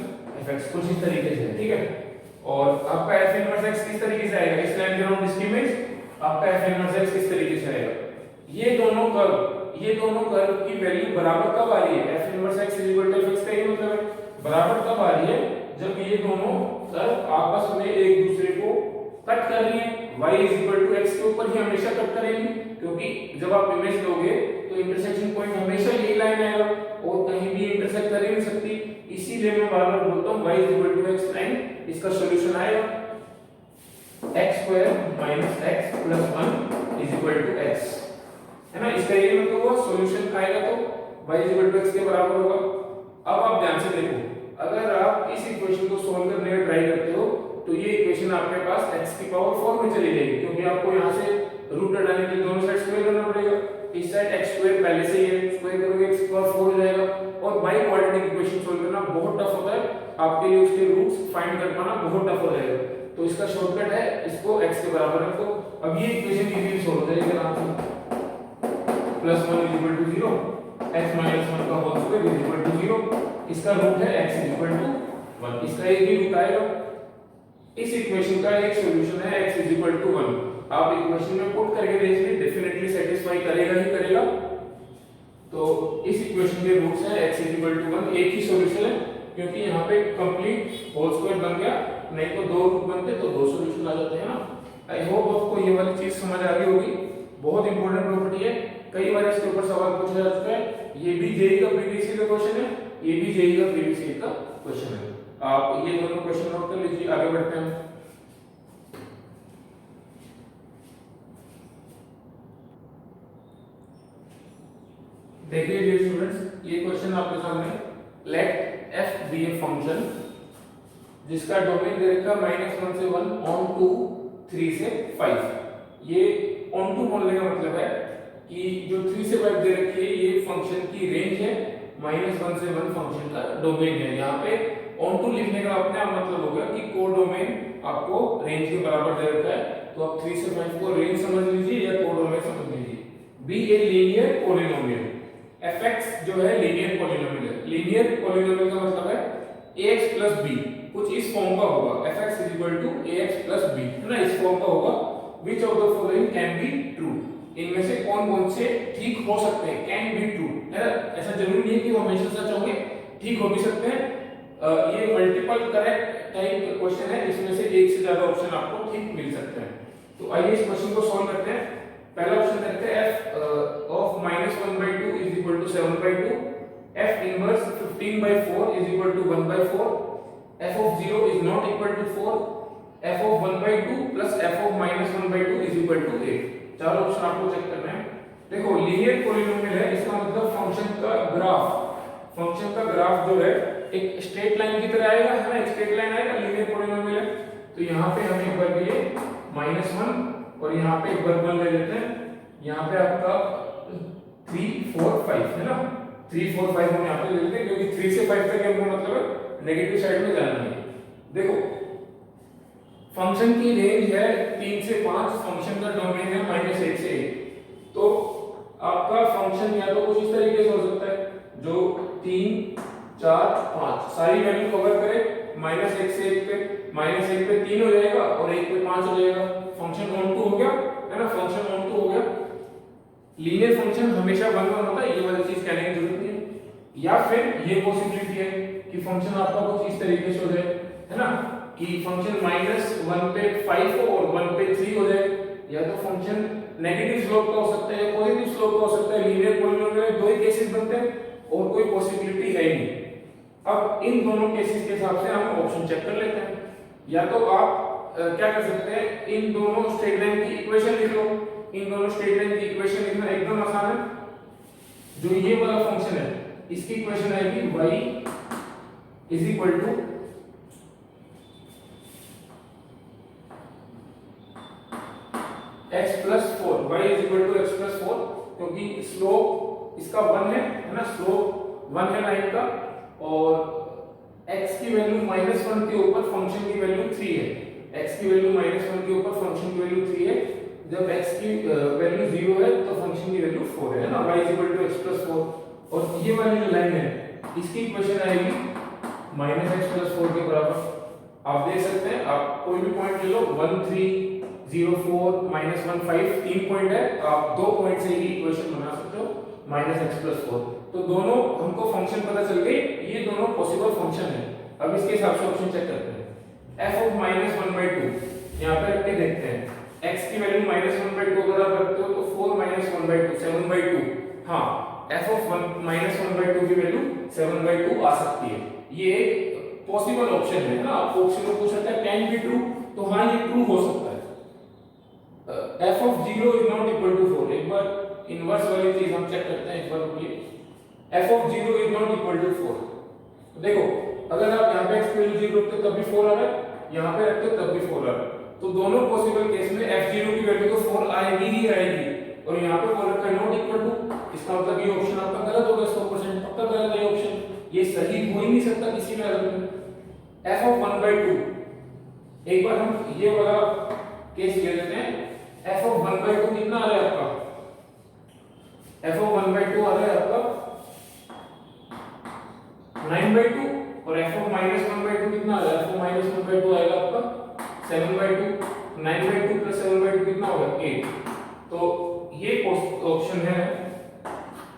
fx कुछ इस तरीके से, ठीक है, और आपका f इनवर्स x किस तरीके से आएगा, इस लाइन के अराउंड इसकी इमेज आपका f इनवर्स x किस तरीके से आएगा, ये दोनों कर्व की वैल्यू बराबर कब आ रही है, f इनवर्स x fx का ये मतलब है बराबर कब आ रही है, जब ये दोनों कर्व आपस में एक दूसरे को कट कर रही है, y x के ऊपर ही हमेशा कट करेंगे, क्योंकि जब आप इमेज लोगे तो इंटरसेक्शन पॉइंट हमेशा यही लाइन आएगा और कहीं भी इंटरसेक्ट कर ही नहीं सकती, इसीलिए मैं बार-बार बोलता हूं y x लाइन, इसका सॉल्यूशन आएगा x² - x + 1 = x है ना, इसका ये मतलब हुआ सॉल्यूशन आएगा तो y x के बराबर होगा। अब आप ध्यान से देखो, अगर आप इस इक्वेशन को सोल्व करने का ट्राई करते हो तो ये इक्वेशन आपके पास x⁴ में चली जाएगी, क्योंकि आपको यहाँ से रूट हटाने के लिए दोनों साइड स्क्वायर करना पड़ेगा। इस साइड x² पहले से ही है, स्क्वायर करोगे x⁴ हो जाएगा, और बाई क्वाड्रेटिक इक्वेशन सोल्व करना बहुत टफ होता है, आपके लिए उसके रूट्स फाइंड कर पाना बहुत टफ हो जाएगा। तो इसका शॉर्टकट है, इसको x के बराबर रखो। अब ये इक्वेशन इजीली सोल्व हो जाएगी आराम से, +1 = 0, x - 1 का होल स्क्वायर = 0, इसका रूट है x = 1, इसका एक ही रूट आएगा। इस इक्वेशन का एक सॉल्यूशन है x = 1, आप इक्वेशन में पुट करके देखिए, डेफिनेटली सेटिस्फाई करेगा ही करेगा। तो इस इक्वेशन के रूट्स हैं x = 1, एक ही सॉल्यूशन है, क्योंकि यहाँ पे कंप्लीट होल स्क्वायर बन गया, नहीं तो दो रूट बनते तो दो सॉल्यूशन आ जाते हैं ना। आई होप आपको ये वाली चीज समझ आ रही होगी, बहुत इंपॉर्टेंट प्रॉपर्टी है, कई बार इसके ऊपर सवाल पूछा जा चुका है, ये भी जेईई का प्रीवियस ईयर का क्वेश्चन है, ये भी जेईई का प्रीवियस ईयर का क्वेश्चन है। आप ये दोनों क्वेश्चन नोट कर लीजिए, आगे बढ़ते हैं। देखिए डियर स्टूडेंट्स, ये क्वेश्चन आपके सामने, let f be a function जिसका डोमेन दे रखा -1 से 1 on to 3 से 5। ये on to बोलने का मतलब है कि जो 3 से 5 दे रखी है ये फंक्शन की रेंज है, -1 से 1 फंक्शन का डोमेन है। यहाँ पे on to लिखने का अपने आप मतलब हो गया कि कोडोमेन आपको रेंज के बराबर दे रखा है, तो आप 3 से 5 को रेंज समझ लीजिए या कोडोमेन समझ लीजिए। Be a linear polynomial, fx जो है लीनियर पॉलिनोमियल है। लीनियर पॉलिनोमियल का मतलब है ax + b कुछ इस फॉर्म का होगा, fx = ax + b है ना, इस फॉर्म का होगा। which of the following can be true, इनमें से कौन-कौन से ठीक हो सकते हैं, can be true है, ऐसा जरूरी नहीं है कि वो हमेशा सच होंगे, ठीक हो भी सकते हैं। ये मल्टीपल करेक्ट टाइप क्वेश्चन है, इसमें से एक से ज्यादा ऑप्शन आपको ठीक मिल सकते हैं। तो आइए इस क्वेश्चन को सॉल्व करते हैं। पहला ऑप्शन देखते हैं, f of -1/2 = 7/2, f inverse 15/4 = 1/4, f of 0 is not equal to 4, f of 1/2 plus f of -1/2 is equal to 8। चार ऑप्शन आपको चेक करना है। देखो लीनियर पॉलिनोमियल है, इसका मतलब फंक्शन का ग्राफ जो है एक स्ट्रेट लाइन की तरह आएगा, है ना, एक स्ट्रेट लाइन आएगा, लीनियर पॉलिनोमियल है। तो यहाँ पे हम एक बार लिए -1 और यहाँ पे एक बार 1 ले लेते हैं। यहाँ पे आपका 3 4 5 है ना, 3 4 5 हम यहाँ पे ले लेते हैं क्योंकि 3 से 5 तक हमको मतलब नेगेटिव साइड में जाना है। देखो फंक्शन की रेंज है 3 से 5, फंक्शन का डोमेन है -1 से 1। तो आपका फंक्शन या तो कुछ इस तरीके से हो सकता है जो 3 4 5 सारी वैल्यू कवर करे, -1 से 1 पे, -1 पे 3 हो जाएगा और 1 पे 5 हो जाएगा, फंक्शन ऑन टू हो गया, है ना, फंक्शन ऑन टू हो गया। लीनियर फंक्शन हमेशा 1 1 होता है, ये वाली चीज कहने की जरूरत नहीं है। या फिर ये पॉसिबिलिटी है कि फंक्शन आपका कुछ इस तरीके से हो जाए, है ना, कि फंक्शन -1 पे 5 हो और 1 पे 3 हो जाए, या तो फंक्शन नेगेटिव स्लोप का हो सकता है या पॉजिटिव स्लोप का हो सकता है। लीनियर पॉलिनोमियल में दो ही केसेस बनते हैं और कोई पॉसिबिलिटी है ही नहीं। अब इन दोनों केसेस के हिसाब से हम ऑप्शन चेक कर लेते हैं। या तो आप क्या कर सकते हैं, इन दोनों स्ट्रेट लाइन की इक्वेशन लिख लो। इन दोनों स्ट्रेट लाइन की इक्वेशन लिखना एकदम आसान है। जो ये वाला फंक्शन है इसकी इक्वेशन आएगी y is equal to x plus 4, y is equal to x plus 4, क्योंकि स्लोप इसका 1 है ना, स्लोप 1 है लाइन का, और x की वैल्यू -1 के ऊपर फंक्शन की वैल्यू 3 है। x की वैल्यू -1 के ऊपर फंक्शन की वैल्यू 3 है। जब x की वैल्यू 0 है तो फंक्शन की वैल्यू 4 है ना, y is equal to x plus 4। और ये वाली जो लाइन है इसकी इक्वेशन आएगी -x प्लस 4 के बराबर। आप देख सकते हैं, आप कोई भी पॉइंट ले लो, 1 3 0 4 -1 5, 3 पॉइंट है, आप 2 पॉइंट से ही इक्वेशन बना सकते हो -x प्लस 4। तो दोनों हमको फंक्शन पता चल गए, ये दोनों पॉसिबल फंक्शन है। अब इसके हिसाब से ऑप्शन चेक करते हैं। f ऑफ -1/2 यहाँ पे रख के देखते हैं, x की वैल्यू -1/2 अगर आप रखते हो तो 4 -1/2 7/2। हाँ, f ऑफ -1/2 की वैल्यू 7/2 आ सकती है। ये एक पॉसिबल ऑप्शन है ना। आप ऑप्शन में पूछ सकते हैं कैन बी ट्रू, तो हाँ ये ट्रू हो सकता है। f of 0 is not equal to 4, एक बार इनवर्स वाली चीज हम चेक करते हैं, एक बार रुकिए। f of 0 is not equal to 4, देखो अगर आप यहाँ पे x की वैल्यू 0 रखते हो तब भी 4 आ रहा है, यहाँ पे रखते हो तब भी 4 आ रहा है। तो दोनों पॉसिबल केस में f0 की वैल्यू तो 4 आएगी ही आएगी, और यहाँ पे बोल रखा है नॉट इक्वल टू, इसका मतलब ये ऑप्शन आपका गलत होगा, 100% पक्का गलत है ये ऑप्शन, ये सही हो ही नहीं सकता किसी में हालत में। f ऑफ 1/2, एक बार हम ये वाला केस ले लेते हैं। f ऑफ 1/2 कितना आ रहा है आपका, f ऑफ 1/2 आ रहा है आपका 9/2, और f ऑफ -1/2 कितना आ रहा है, f ऑफ -1/2 आएगा आपका 7/2। 9/2 प्लस 7/2 कितना होगा 8। तो ये ऑप्शन है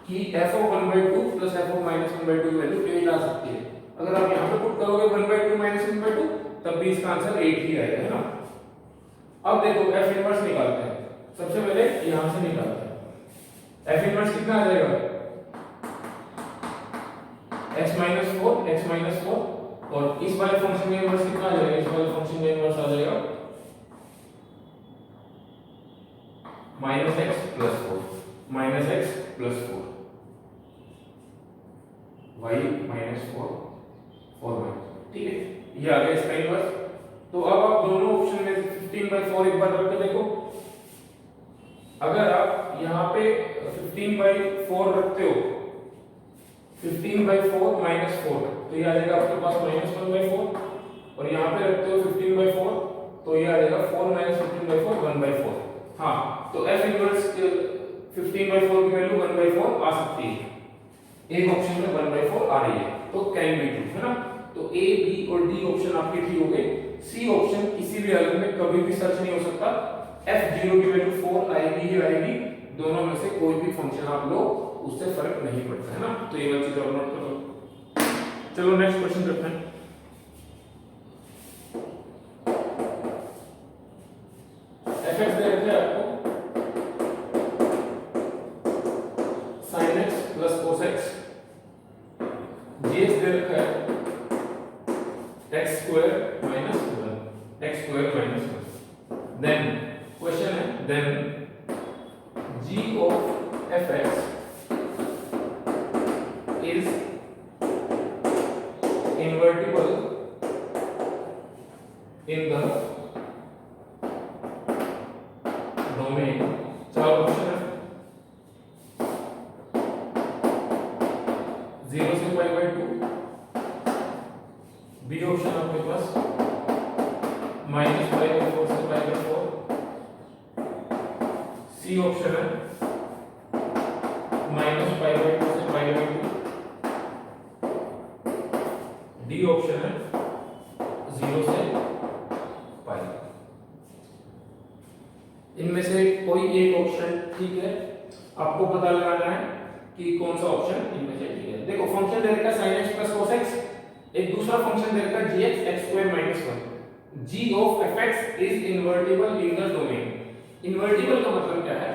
कि f of 1/2 plus f of -1/2 की वैल्यू 8 आ सकती है। अगर आप यहाँ पे पुट करोगे 1/2 -1/2 तब भी इसका आंसर 8 ही आएगा, है ना। अब देखो f इनवर्स निकालते हैं। सबसे पहले यहाँ से निकालते हैं, f इनवर्स कितना आ जाएगा, x - 4, और इस वाले फंक्शन का इनवर्स कितना आ जाएगा, इस वाले फंक्शन का इनवर्स आ जाएगा -x प्लस 4, y -4 4, ठीक है, ये आ गया इसका इनवर्स। तो अब आप दोनों ऑप्शन में 15/4 एक बार रख के देखो। अगर आप यहाँ पे 15/4 रखते हो, 15/4 -4, तो ये आ जाएगा आपके पास -1/4, और यहाँ पे रखते हो 15/4 तो ये आ जाएगा 4 - 15/4 1/4। हाँ, तो f इनवर्स 15/4 की वैल्यू 1/4 आ सकती है, एक ऑप्शन में 1/4 आ रही है, तो कैन बी ट्रू, है ना। तो ए बी और डी ऑप्शन आपके ठीक हो गए। सी ऑप्शन किसी भी हालत में कभी भी सर्च नहीं हो सकता, f0 की वैल्यू 4 आएगी ही आएगी, दोनों में से कोई भी फंक्शन आप लो उससे फर्क नहीं पड़ता, है ना। तो ये वाली चीज आप नोट करो। चलो नेक्स्ट क्वेश्चन करते हैं। fx दे रखा है आपको sin x plus cos x, gx दे रखा है x² - 1, x² - 1। invertible in the domain, चार ऑप्शन है, 0 से पाई बाई 2, बी ऑप्शन आपके पास माइनस पाई बाई 4 से पाई बाई 4, सी ऑप्शन है माइनस पाई बाई 2 से पाई बाई 2, डी ऑप्शन है 0 से पाई। इनमें से कोई एक ऑप्शन ठीक है, आपको पता लगाना है कि कौन सा ऑप्शन इनमें से ठीक है। देखो फंक्शन दे रखा sin x plus cos x, एक दूसरा फंक्शन दे रखा gx x square minus 1, g of fx is invertible in the domain। Invertible का मतलब क्या है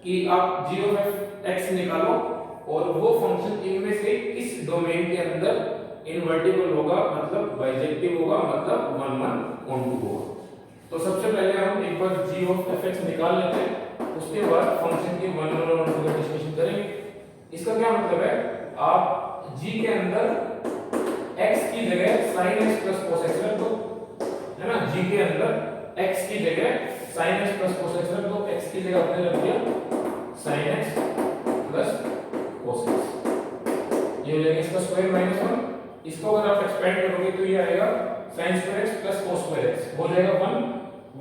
कि आप g of x निकालो और वो फंक्शन इनमें से किस डोमेन के अंदर इन्वर्टिबल होगा, मतलब बाइजेक्टिव होगा, मतलब 1 1 on 2 होगा। तो सबसे पहले हम एक बार g of fx निकाल लेते हैं, उसके बाद फंक्शन के 1 1 और 2 का डिस्कशन करेंगे। इसका क्या मतलब है, आप g के अंदर x की जगह sin x plus cos x रख दो, है ना, g के अंदर x की जगह sin x plus cos x रख दो, x की जगह आपने रख दिया sin x plus cos x, ये हो जाएगा इसका स्क्वायर माइनस 1, इसको अगर आप एक्सपेंड करोगे तो ये आएगा sin square x plus cos square x, हो जाएगा 1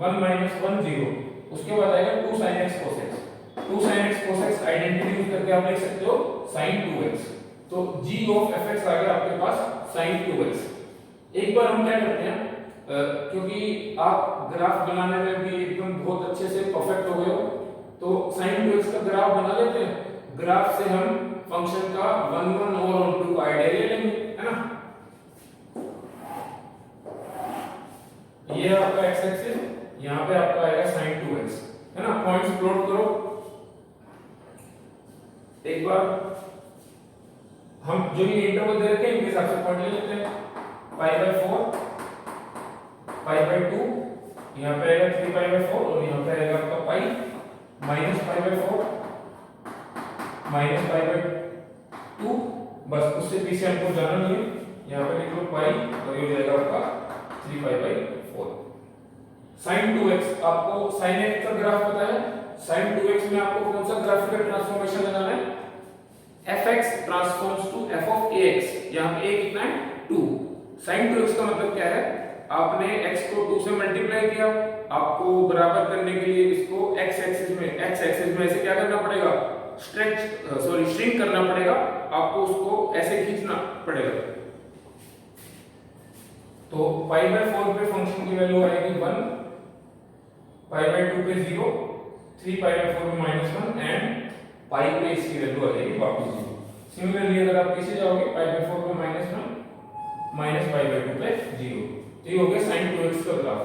1 minus 1 0, उसके बाद आएगा 2 sin x cos x, 2 sin x cos x identity use करके आप लिख सकते हो sin 2x, तो g of fx आ गया आपके पास sin 2x। एक बार हम क्या करते हैं, क्योंकि आप ग्राफ बनाने में भी एकदम बहुत अच्छे से परफेक्ट हो गए हो, तो sin 2x का ग्राफ बना लेते हैं। ग्राफ से हम फंक्शन का 1 1 और 2 का आइडिया ले लेंगे, है ना। ये आपका x एक्सिस, यहाँ पे आपका आएगा sin 2x, है ना। पॉइंट्स प्लॉट करो, एक बार हम जो भी इंटरवल दे रखे हैं इनके हिसाब से पॉइंट ले लेते हैं। पाई बाई 4, पाई बाई 2, यहाँ पे आएगा 3 पाई बाई 4 और यहाँ पे आएगा आपका pi, minus pi by 4, minus pi by 2, बस उससे पीछे हमको जाना नहीं है, यहाँ पे लिख लो पाई और ये हो जाएगा आपका 3 पाई बाई 4। sin 2x, आपको sin x का ग्राफ पता है, sin 2x में आपको कौन सा ग्राफिकल ट्रांसफॉर्मेशन लगाना है, fx transforms to f of ax, यहाँ पे a कितना है 2। sin 2x का मतलब क्या है, आपने x को 2 से मल्टीप्लाई किया, आपको बराबर करने के लिए इसको x एक्सिस में ऐसे क्या करना पड़ेगा, श्रिंक करना पड़ेगा, आपको उसको ऐसे खींचना पड़ेगा। तो पाई बाई 4 पे फंक्शन की वैल्यू आएगी 1, पाई बाई 2 पे 0, 3 पाई बाई 4 पे -1 एंड पाई पे इसकी वैल्यू आ जाएगी वापस 0। सिमिलरली अगर आप पीछे जाओगे पाई बाई 4 पे -1 माइनस पाई बाई 2 पे 0, तो ये हो गया sin 2x का ग्राफ।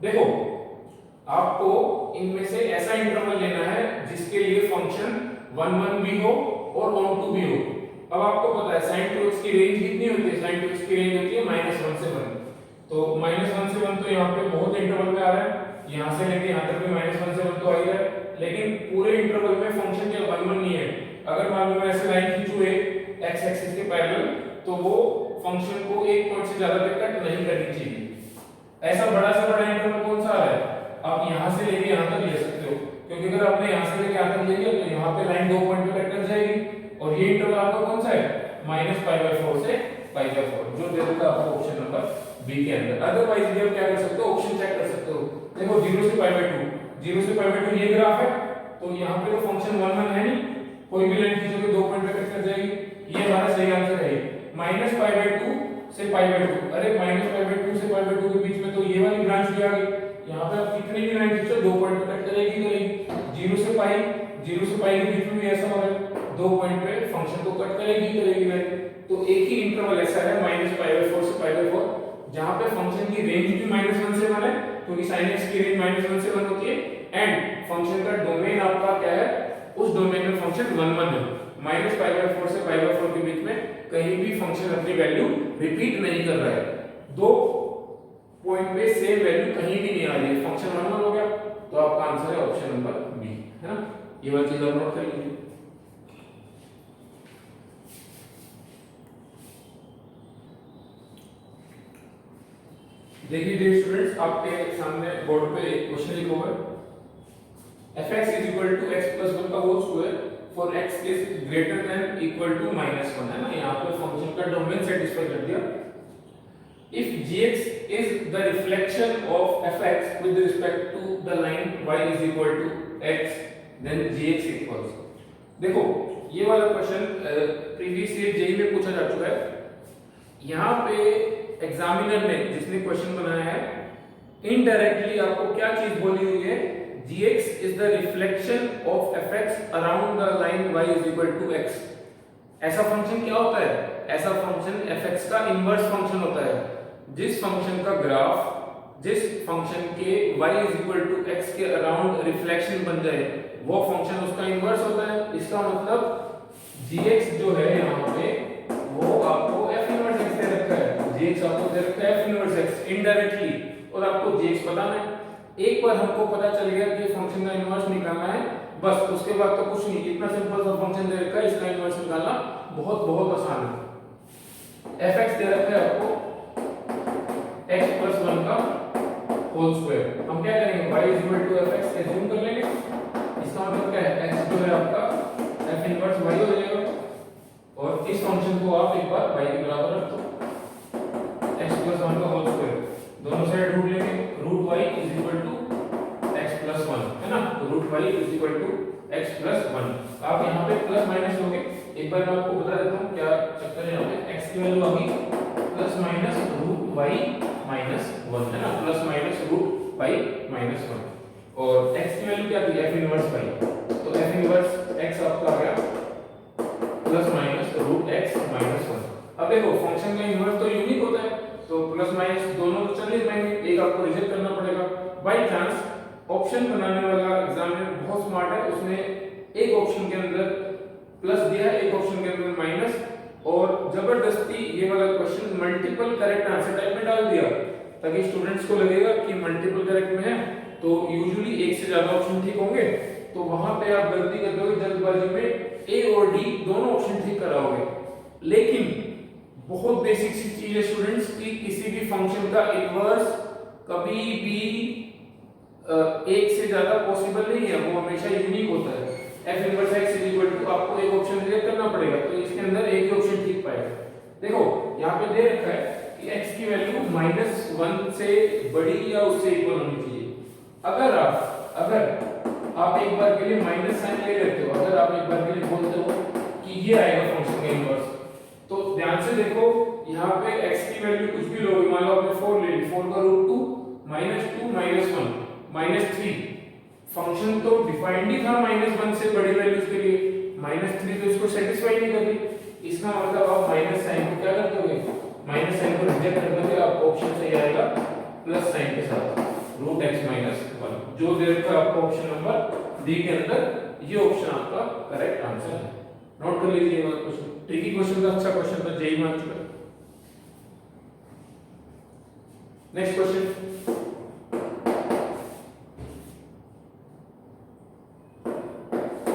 देखो आपको इनमें से ऐसा इंटरवल लेना है जिसके लिए फंक्शन 1 1 भी हो और on 2 भी हो। अब आपको पता है sin 2x की रेंज कितनी होती है, sin 2x की रेंज होती है -1 से 1, तो -1 से 1 तो यहाँ पे बहुत इंटरवल में आ रहा है, यहाँ से लेके यहाँ तक भी -1 से 1 तो आ ही रहा है, लेकिन पूरे इंटरवल में फंक्शन क्या 1 1 नहीं है। अगर मान लो मैं ऐसे लाइन खींचूं एक x एक्सिस के पैरेलल, तो वो फंक्शन को एक पॉइंट से ज्यादा तक कट नहीं करनी चाहिए। ऐसा बड़ा से बड़ा इंटरवल कौन सा आ रहा है, आप यहाँ से लेके यहाँ तक ले सकते हो, क्योंकि अगर आपने यहाँ से लेके यहाँ तक ले लिया तो यहाँ पे लाइन 2 पॉइंट पे कट कर जाएगी, और ये इंटरवल आपका कौन सा है -π/4 से π/4, जो दे देगा आपको ऑप्शन नंबर बी के अंदर। अदरवाइज भी आप क्या कर सकते हो, ऑप्शन चेक कर सकते हो। देखो 0 से π/2, 0 से π/2 ये ग्राफ है, तो यहाँ पे तो फंक्शन 1 1 है नहीं, कोई भी लाइन खींचोगे 2 पॉइंट पे कट कर जाएगी, ये हमारा सही आंसर है -π/2 से π/2। अरे -π/2 से π/2 के बीच में तो ये वाली ब्रांच भी आ गई, यहाँ पे आप कितनी भी लाइन खींचो 2 पॉइंट पे कट करेगी। 0 से पाई के बीच में भी ऐसा हो रहा है, 2 पॉइंट पे फंक्शन को कट करेगी लाइन। तो एक ही इंटरवल ऐसा है -π/4 से π/4 जहां पे फंक्शन की रेंज भी -1 से 1 है, क्योंकि sin x की रेंज -1 से 1 होती है, एंड फंक्शन का डोमेन आपका क्या है, उस डोमेन में फंक्शन 1 1 है। -π/4 से π/4 के बीच में कहीं भी फंक्शन अपनी वैल्यू रिपीट नहीं कर रहा है, 2 पॉइंट पे सेम वैल्यू कहीं भी नहीं आ रही है, फंक्शन 1 1 हो गया, तो आपका आंसर है ऑप्शन नंबर बी, है ना। ये वाली चीज आप नोट कर लीजिए। देखिए डियर स्टूडेंट्स, आपके सामने बोर्ड पे एक क्वेश्चन लिखा हुआ है, fx is equal to x plus 1 का whole square for x is greater than equal to minus 1 है ना। यहाँ पे फंक्शन का डोमेन सेटिस्फाई कर दिया। if gx is the reflection of fx with respect to the line y is equal to x then gx equals, देखो ये वाला क्वेश्चन प्रीवियस ईयर जेईई में पूछा जा चुका है। यहाँ पे एग्जामिनर ने जिसने क्वेश्चन बनाया है इनडायरेक्टली आपको क्या चीज बोली हुई है, gx is the reflection of fx around the line y is equal to x। ऐसा फंक्शन क्या होता है? ऐसा फंक्शन fx का इनवर्स फंक्शन होता है। जिस फंक्शन का ग्राफ जिस फंक्शन के y is equal to x के अराउंड रिफ्लेक्शन बन जाए वो फंक्शन उसका इनवर्स होता है। इसका मतलब gx जो है यहाँ पे वो आपको f इनवर्स x दे रखा है, gx आपको दे रखा है f इनवर्स x इनडायरेक्टली, और आपको gx बताना है। एक बार हमको पता चल गया कि फंक्शन का इनवर्स निकालना है, बस उसके बाद तो कुछ नहीं, इतना सिंपल सा फंक्शन दे रखा है, इसका इनवर्स निकालना बहुत बहुत आसान है। fx दे रखा है आपको x plus 1 का होल स्क्वायर, हम क्या करेंगे y is equal to fx assume कर लेंगे। इसका मतलब क्या है, x जो है आपका f इनवर्स y हो जाएगा, और इस फंक्शन को आप एक बार y के बराबर रख दो, x plus 1 का होल स्क्वायर, दोनों साइड रूट लेंगे, root y is equal to x plus 1 है ना, तो root y is equal to x plus 1। आप यहाँ पे प्लस माइनस लोगे, एक बार मैं आपको बता देता हूँ क्या चक्कर है। यहाँ पे x की वैल्यू आ गई plus minus root y minus 1 है ना, plus minus root y minus 1, और x की वैल्यू क्या थी f इनवर्स y, तो f इनवर्स x आपका आ गया plus minus root x minus 1। अब देखो फंक्शन का इनवर्स तो यूनिक होता है, तो प्लस माइनस दोनों तो चल नहीं पाएंगे, एक आपको रिजेक्ट करना पड़ेगा। बाय चांस ऑप्शन बनाने वाला एग्जामिनर बहुत स्मार्ट है, उसने एक ऑप्शन के अंदर प्लस दिया है, एक ऑप्शन के अंदर माइनस, और जबरदस्ती ये वाला question multiple correct answer type में डाल दिया, ताकि स्टूडेंट्स को लगेगा कि मल्टीपल करेक्ट में है तो यूजुअली एक से ज्यादा ऑप्शन ठीक होंगे, तो वहां पे आप गलती कर दोगे जल्दबाजी में ए और डी दोनों ऑप्शन ठीक कराओगे। लेकिन बहुत बेसिक सी चीज है स्टूडेंट्स की किसी भी फंक्शन का इनवर्स कभी भी एक से ज्यादा पॉसिबल नहीं है, वो हमेशा यूनिक होता है। f inverse x is equal to आपको एक ऑप्शन रिजेक्ट करना पड़ेगा, तो इसके अंदर एक ही ऑप्शन ठीक पाएगा। देखो यहाँ पे दे रखा है कि x की वैल्यू -1 से बड़ी या उससे इक्वल होनी चाहिए। अगर आप एक बार के लिए माइनस साइन ले लेते हो, अगर आप एक बार के लिए बोलते हो कि ये आएगा फंक्शन का इनवर्स, तो ध्यान से देखो यहाँ पे x की वैल्यू कुछ भी लोगे, मान लो आपने 4 ले ली, 4 का रूट 2 -2 -1 -3, फंक्शन तो डिफाइंड ही था -1 से बड़ी वैल्यूज के लिए, -3 तो इसको सेटिस्फाई नहीं कर रही। इसका मतलब आप माइनस साइन को क्या कर दोगे, माइनस साइन को रिजेक्ट कर दोगे, आपको ऑप्शन सही आएगा प्लस साइन के साथ रूट x -1, जो दे रखा है आपको ऑप्शन नंबर डी के अंदर, ये ऑप्शन आपका करेक्ट आंसर है। नोट कर लीजिए ये क्वेश्चन, ट्रिकी क्वेश्चन था, अच्छा क्वेश्चन था, जेईई मान चुका है। Next question,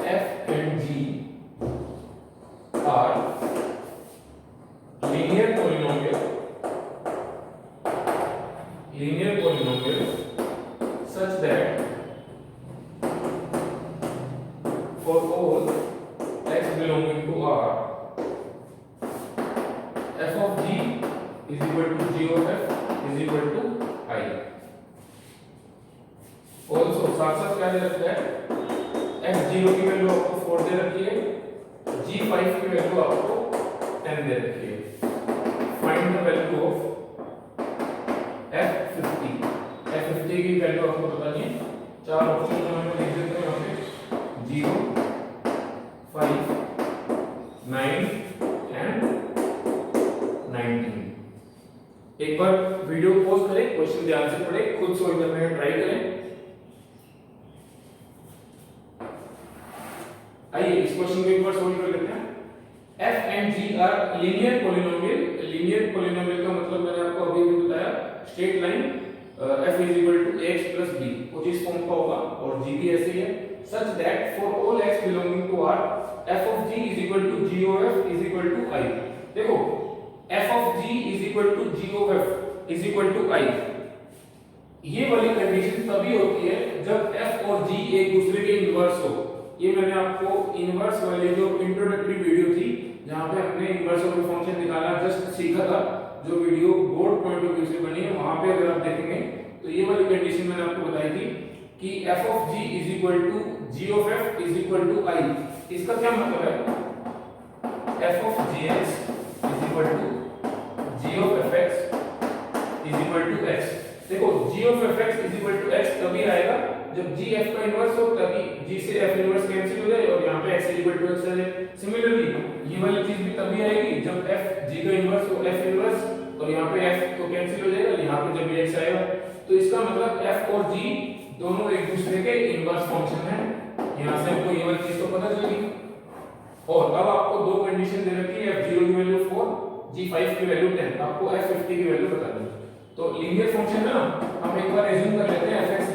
f and g are linear polynomial such that for all x belonging to R, f of g is equal to g of f is equal to I। also साथ साथ क्या दे रखा है, f0 की value आपको 4 दे रखी है, g5 की वैल्यू आपको 10 दे रखी है। Find the value of f50 की वैल्यू आपको बतानी है। चार ऑप्शन में लिख देते हैं यहाँ पे 0 5 9 एंड 19। एक बार वीडियो पॉज करें, क्वेश्चन ध्यान से पढ़ें, खुद सॉल्व करने का ट्राई करें। आइए इस क्वेश्चन को एक बार सॉल्व कर लेते हैं। f and g are linear polynomial। linear polynomial का मतलब मैंने आपको अभी भी बताया, straight line f is equal to ax plus b कुछ इस फॉर्म का होगा, और g भी ऐसे ही है, such that for all x belonging to R, f of g is equal to g of f is equal to I। देखो f of g is equal to g of f is equal to I, ये वाली condition तभी होती है जब f और g एक दूसरे के इनवर्स हो। ये मैंने आपको इनवर्स वाली जो इंट्रोडक्टरी वीडियो थी जहां पे हमने इनवर्स ऑफ फंक्शन निकालना जस्ट सीखा था, जो video board point of view से बनी है, वहां पे अगर आप देखेंगे तो ये वाली कंडीशन मैंने आपको बताई थी कि f of g is equal to g of f is equal to I। इसका क्या मतलब है? f of gx is equal to g of fx is equal to x। देखो g of fx is equal to x तभी आएगा जब g f का inverse हो, तभी g से f इनवर्स कैंसिल हो जाए और यहाँ पे x is equal to x आ जाए। सिमिलरली ये वाली चीज भी तभी आएगी जब f g का इनवर्स हो, f इनवर्स, और यहाँ पे f तो कैंसिल हो जाएगा, यहाँ पे जब x आएगा। तो इसका मतलब f और g दोनों एक दूसरे के इनवर्स फंक्शन है। यहाँ से हमको ये वाली चीज तो पता चली। और अब आपको दो कंडीशन दे रखी है, f0 की वैल्यू 4, g5 की वैल्यू 10, आपको f50 की वैल्यू बता दी। तो लीनियर फंक्शन है ना, हम एक बार एज्यूम कर लेते हैं fx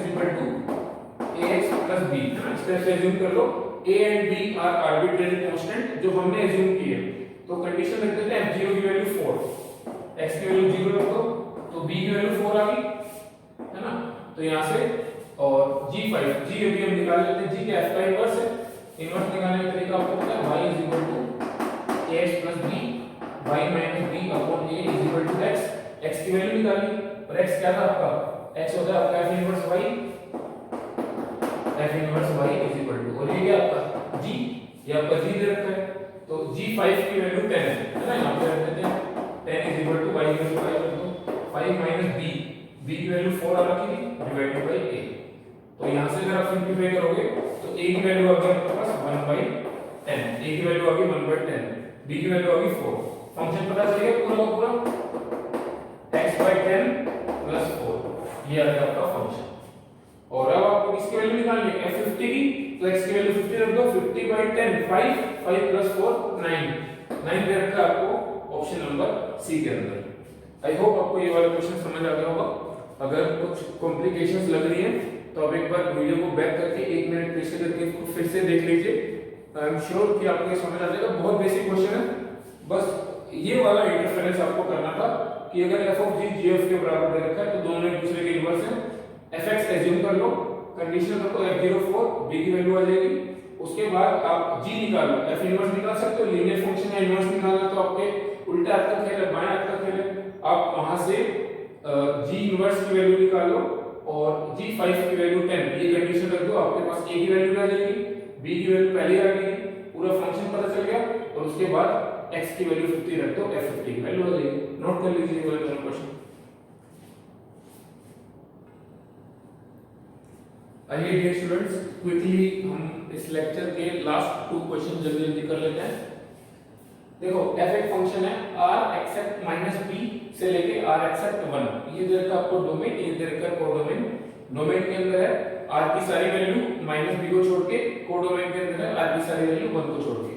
ax plus b, है ना। इस तरह से एज्यूम कर लो a and b are arbitrary constant जो हमने एज्यूम की है। तो कंडीशन रख देते हैं f0 की वैल्यू 4, x की वैल्यू 0 रख दो, तो b की वैल्यू 4 आ गई, है ना। तो यहां से और g5, g अभी हम निकाल लेते हैं, g के f का इनवर्स है। इनवर्स निकालने का तरीका आपको पता है, y ax plus b, y minus b upon a is equal to x। x की वैल्यू निकाली और x क्या था आपका, x होता है आपका f inverse y, f inverse y is equal to, और ये क्या आपका g, ये आपका g दे रखा है। तो g5 की वैल्यू 10 है ना, यहाँ पे रख देते हैं 10 is equal to y inverse y कर दो, 5 minus b, b की वैल्यू 4 आ रखी थी डिवाइडेड बाय a। तो यहाँ से अगर आप सिंपलीफाई करोगे तो a की वैल्यू आ गई आपके पास 1/10, a की वैल्यू आ गई 1/10, b की वैल्यू आ गई 4। फंक्शन पता चल गया पूरा का पूरा, x/10 + 4, ये आ गया आपका फंक्शन। और अब आपको इसकी वैल्यू निकालनी है f50 की, तो x की वैल्यू 50 रख दो, 50/10 5, 5 + 4 9, 9 दे रखा है आपको ऑप्शन नंबर सी के अंदर। आई होप आपको ये वाला क्वेश्चन समझ आ गया होगा। अगर कुछ कॉम्प्लिकेशंस लग रही है तो आप एक बार वीडियो को बैक करके 1 मिनट पीछे करके इसको फिर से देख लीजिए। आई एम श्योर कि आपको ये समझ आ जाएगा। बहुत बेसिक क्वेश्चन है, बस ये वाला इंटरफेरेंस आपको करना था कि अगर f of g gf के बराबर दे रखा है तो दोनों एक दूसरे के इनवर्स हैं। fx एज्यूम कर लो, कंडीशन रखो f04, b की वैल्यू आ जाएगी। उसके बाद आप g निकालो, f इनवर्स निकाल सकते हो, लीनियर फंक्शन का इनवर्स निकालना तो आपके उल्टा हाथ का खेल है, बाएं हाथ का खेल है। आप वहां से g इनवर्स की वैल्यू निकालो और g5 की वैल्यू 10, ये कंडीशन रख दो, आपके पास a की वैल्यू आ जाएगी, b की वैल्यू पहले आ गई, पूरा फंक्शन पता चल गया। और उसके बाद x की वैल्यू 50 रख दो, f50 की वैल्यू आ जाएगी। नोट कर लीजिए ये वाला क्वेश्चन। आइए डियर स्टूडेंट्स, क्विकली हम इस लेक्चर के लास्ट 2 क्वेश्चन जल्दी जल्दी कर लेते हैं। देखो f एक फंक्शन है r एक्सेप्ट -b से लेके r एक्सेप्ट 1, ये दे रखा आपको डोमेन, ये दे रखा कोडोमेन। डोमेन के अंदर है r की सारी वैल्यू -b को छोड़ के, कोडोमेन के अंदर है r की सारी वैल्यू 1 को छोड़ के।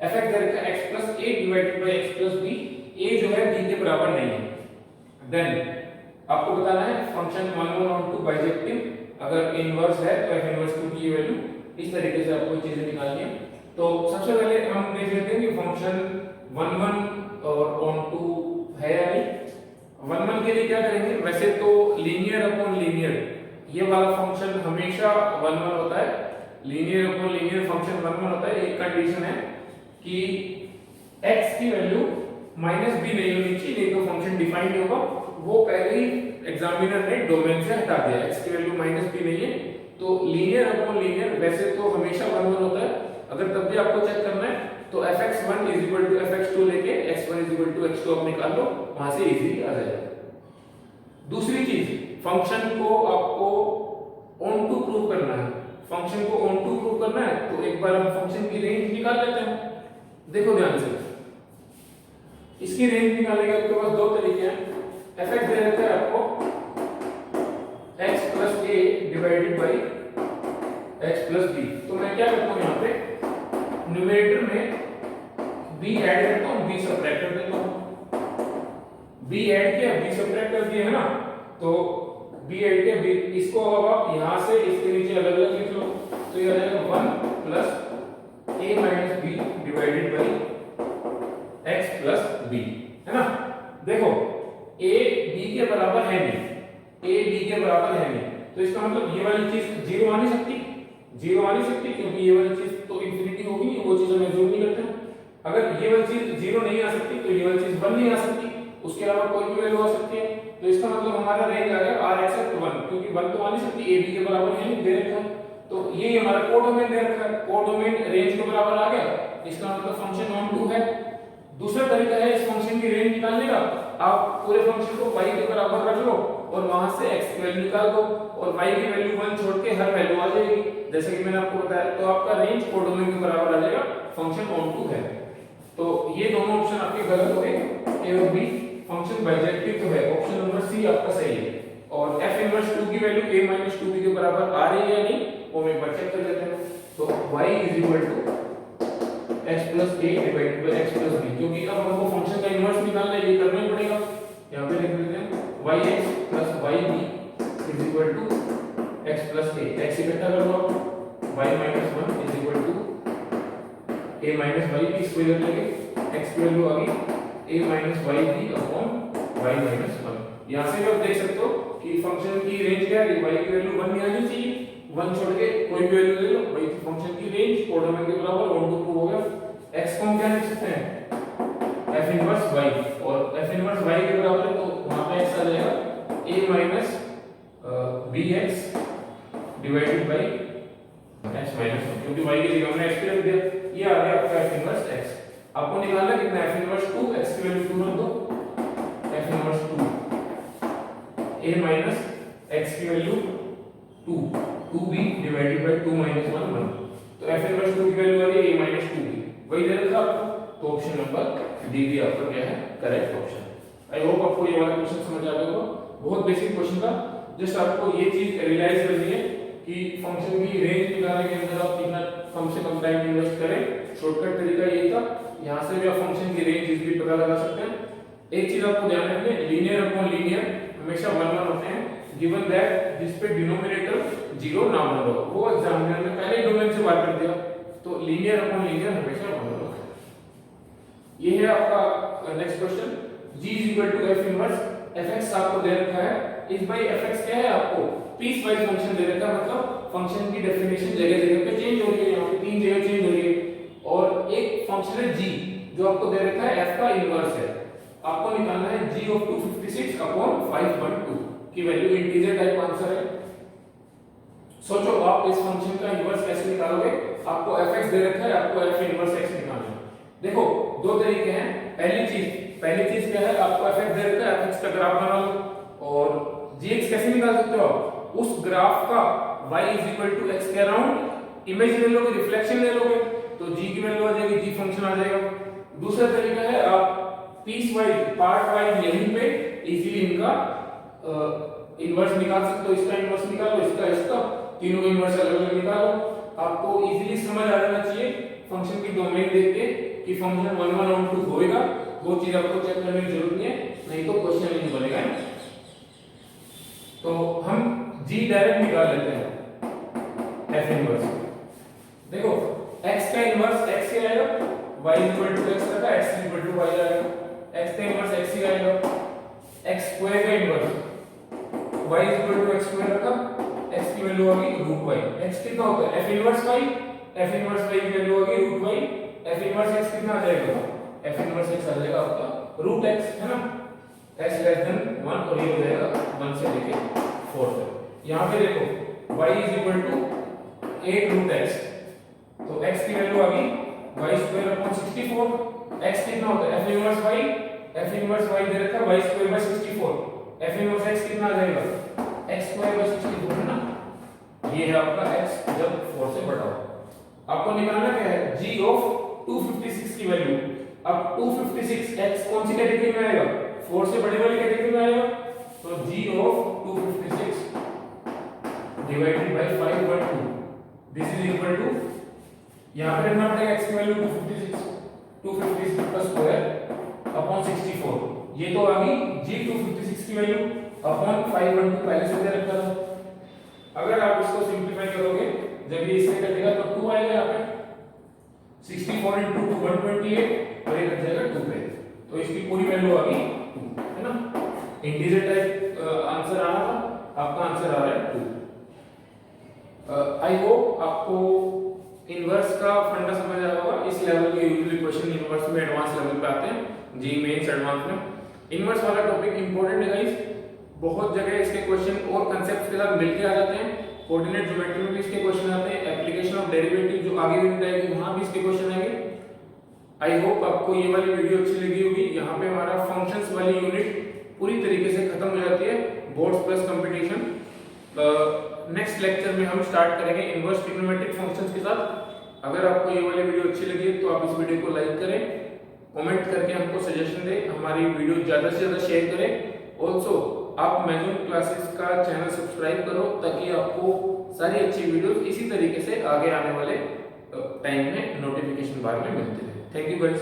f दे रखा x + a divided by x + b, a जो है b के बराबर नहीं है। देन आपको बताना है फंक्शन 1 1 और 2 बाइजेक्टिव, अगर इनवर्स है तो f इनवर्स 2 की वैल्यू, इस तरीके से आपको चीजें निकालनी है। तो सबसे पहले हम देख लेते हैं कि फंक्शन 1 1 और ऑन 2 है या नहीं। 1 1 के लिए क्या करेंगे, वैसे तो लीनियर अपॉन लीनियर ये वाला फंक्शन हमेशा 1 1 होता है, लीनियर अपॉन लीनियर फंक्शन 1 1 होता है। एक कंडीशन है कि x की वैल्यू -b नहीं होनी चाहिए, नहीं तो फंक्शन डिफाइन नहीं होगा। वो पहले ही एग्जामिनर ने डोमेन से हटा दिया, x की वैल्यू -b नहीं है। तो लीनियर अपॉन लीनियर वैसे तो हमेशा 1 1 होता है। अगर तब भी आपको चेक करना है तो fx1 = fx2 लेके x1 = x2 आप निकाल लो, वहां से इजीली आ जाएगा। दूसरी चीज, फंक्शन को आपको ऑन टू प्रूव करना है। फंक्शन को ऑन टू प्रूव करना है तो एक बार हम फंक्शन की रेंज निकाल लेते हैं। देखो ध्यान से, इसकी रेंज निकालने के आपके पास 2 तरीके हैं। fx दे रखा है आपको x + a divided by x + b। तो मैं क्या करता हूं, यहां पे न्यूमरेटर में b ऐड करता हूं, b सब्ट्रैक्ट कर देता हूं। b ऐड किया, b सब्ट्रैक्ट कर दिया, है ना। तो b ऐड किया, b, इसको अब आप यहां से इसके नीचे अलग अलग लिख लो, तो ये आ जाएगा 1 + a - b divided by x + b, है ना। देखो a b के बराबर है नहीं, a b के बराबर है नहीं, तो इसका मतलब ये वाली चीज जीरो आ नहीं सकती, जीरो आ नहीं सकती, क्योंकि ये वाली चीज तो इंफिनिटी होगी नहीं, वो चीज हम एज्यूम नहीं करते। अगर ये वाली चीज जीरो नहीं आ सकती तो ये वाली चीज 1 नहीं आ सकती, उसके अलावा कोई भी वैल्यू आ सकती है। तो इसका मतलब हमारा रेंज आ गया r एक्सेप्ट 1, क्योंकि 1 तो आ नहीं सकती, a b के बराबर है नहीं, दे रखा है। तो ये हमारा कोडोमेन दे रखा है, कोडोमेन रेंज के बराबर आ गया, इसका मतलब फंक्शन ऑन टू है। दूसरा तरीका है इस फंक्शन की रेंज निकालने का, आप पूरे फंक्शन को y के बराबर रख लो और वहां से x की वैल्यू निकाल दो और y की वैल्यू 1 छोड़ के हर वैल्यू आ जाएगी, जैसे कि मैंने आपको बताया। तो आपका रेंज कोडोमेन के बराबर आ जाएगा, फंक्शन ऑन टू है। तो ये दोनों ऑप्शन आपके गलत हो गए, a और b। फंक्शन बाइजेक्टिव तो है, ऑप्शन नंबर सी आपका सही है। और f इनवर्स 2 की वैल्यू a 2b के बराबर आ रही है या नहीं, वो मैं एक बार चेक कर लेते हैं। तो y x plus a divided by x plus b, क्योंकि अब हमको फंक्शन का इनवर्स निकालना है, ये करना ही पड़ेगा। यहाँ पे लिख देते हैं yx plus yb is equal to x plus a, x इकट्ठा कर लो आप, y minus 1 is equal to a minus yb, इसको इधर लेके x की वैल्यू आ गई a minus yb upon y minus 1। यहाँ से भी आप देख सकते हो कि फंक्शन की रेंज क्या है, y की वैल्यू 1 नहीं आनी चाहिए, 1 छोड़ के कोई भी वैल्यू ले लो, वही फंक्शन की रेंज कोडोमेन के बराबर 1 to 2 हो गया। x को हम क्या लिख सकते हैं, f इनवर्स y, और f इनवर्स y के बराबर है तो वहां पे x आ जाएगा a minus bx divided by x minus 1, क्योंकि y की जगह हमने x रख दिया, ये आ गया आपका f इनवर्स x। आपको निकालना कितना, f इनवर्स 2, x की वैल्यू 2 रख दो, f inverse 2 a minus x की value 2 2b divided by 2 minus 1 1। तो f इनवर्स 2 की वैल्यू आ रही है a minus 2b, वही दे रखा आपको। तो ऑप्शन नंबर डी भी आपका क्या है, करेक्ट ऑप्शन। आई होप आपको ये वाला क्वेश्चन समझ आ गया होगा, बहुत बेसिक क्वेश्चन था। जस्ट आपको ये चीज रियलाइज करनी है कि फंक्शन की रेंज निकालने के अंदर आप कितना कम से कम टाइम इन्वेस्ट करें। शॉर्टकट तरीका यही था, यहाँ से भी आप फंक्शन की रेंज इजीली पता लगा सकते हैं। एक चीज आपको ध्यान रखनी है, लीनियर अपॉन लीनियर हमेशा 1 1 होते हैं, गिवन दैट जिस पे डिनोमिनेटर 0 ना बन रहा हो। वो एग्जामिनर ने पहले ही डोमेन से बात कर दिया, तो लीनियर अपॉन लीनियर हमेशा 1 1 होता है। ये है आपका next question, g f inverse fx आपको दे रखा है। इस भाई fx क्या है, आपको पीस वाइज फंक्शन दे रखा है, मतलब फंक्शन की डेफिनेशन जगह जगह पे चेंज हो रही है, यहाँ पे 3 जगह चेंज हो रही है। और एक फंक्शन है g जो आपको दे रखा है f का इनवर्स है, आपको निकालना है g of 256 upon 512 की वैल्यू, इंटीजर टाइप आंसर है। सोचो आप इस फंक्शन का इनवर्स कैसे निकालोगे, आपको fx दे रखा है, आपको f इनवर्स x निकालना है। देखो दो तरीके हैं, पहली चीज क्या है, आपको fx दे रखा है, fx का ग्राफ बना लो, और gx कैसे निकाल सकते हो आप, उस ग्राफ का y x के अराउंड इमेज ले लोगे, रिफ्लेक्शन ले लोगे, तो g की वैल्यू आ जाएगी, g फंक्शन आ जाएगा। दूसरा तरीका है आप पीस वाइज पार्ट वाइज यहीं पे इजीली इनका इनवर्स निकाल सकते हो, इसका इनवर्स निकालो, इसका तीनों का इनवर्स अलग अलग निकालो। आपको इजीली समझ आ जाना चाहिए फंक्शन की डोमेन देख के कि फंक्शन 1 1 और 2 होएगा, वो चीज आपको चेक करने की जरूरत नहीं है, नहीं तो क्वेश्चन नहीं बनेगा। तो हम g डायरेक्ट निकाल लेते हैं f इनवर्स। देखो x का इनवर्स x क्या आएगा, y x रखा, x y आएगा, x का इनवर्स x ही आएगा, x स्क्वायर का इनवर्स y x स्क्वायर रखा, x की वैल्यू आ गई √y, x कितना होता है f inverse y, f inverse y की वैल्यू आ गई √y, f इनवर्स x कितना आ जाएगा, f इनवर्स x आ जाएगा आपका √x, है ना, x लेस देन 1, और ये हो जाएगा 1 से लेके 4 तक। यहाँ पे देखो y 8 √x, तो x की वैल्यू आ गई y स्क्वायर अपॉन 64, x कितना होता है f इनवर्स y दे रखा है y square by 64, f inverse x कितना आ जाएगा x स्क्वायर बाय 64, है ना, ये है आपका x जब 4 से बड़ा हो। आपको निकालना क्या है, g ऑफ 256 की वैल्यू। अब 256 x कौन सी कैटेगरी में आएगा, 4 से बड़ी वाली कैटेगरी में आएगा, तो g of 256 divided by 5/2, this is equal to, यहां पे रखना पड़ेगा x की वैल्यू 256 का स्क्वायर अपॉन 64, ये तो आ गई g 256 की वैल्यू अपॉन 5/2 पहले से दे रखा था। अगर आप इसको सिंपलीफाई करोगे, जब ये इससे कटेगा तो 2 आएगा, यहाँ पे 64 into 2 128, और ये कट जाएगा 2 पे, तो इसकी पूरी वैल्यू आ गई 2, है ना। इंटीजर टाइप आंसर आना था, आपका आंसर आ रहा है 2। आई होप आपको इनवर्स का फंडा समझ आया होगा। इस लेवल के यूजुअली क्वेश्चन इनवर्स में एडवांस लेवल पे आते हैं, जी मेंस एडवांस में। इनवर्स वाला टॉपिक इंपॉर्टेंट है गाइस, बहुत जगह इसके क्वेश्चन और कांसेप्ट्स के साथ मिलके आ जाते हैं। कोऑर्डिनेट ज्योमेट्री में भी इसके क्वेश्चन आते हैं, एप्लीकेशन ऑफ डेरिवेटिव जो आगे यूनिट आएगी वहां भी इसके क्वेश्चन आएंगे। आई होप आपको ये वाली वीडियो अच्छी लगी होगी। यहाँ पे हमारा फंक्शंस वाली यूनिट पूरी तरीके से खत्म हो जाती है, boards plus competition. Next lecture में हम स्टार्ट करेंगे इनवर्स ट्रिग्नोमेट्रिक फंक्शंस के साथ। अगर आपको ये वाली वीडियो अच्छी लगी है तो आप इस वीडियो को लाइक करें, कमेंट करके हमको सजेशन दें, हमारी वीडियो ज़्यादा से ज़्यादा शेयर करें। ऑल्सो आप मैजून क्लासेस का चैनल सब्सक्राइब करो ताकि आपको सारी अच्छी वीडियोस इसी तरीके से आगे आने वाले टाइम में नोटिफिकेशन बार में मिलते रहे। Thank you guys.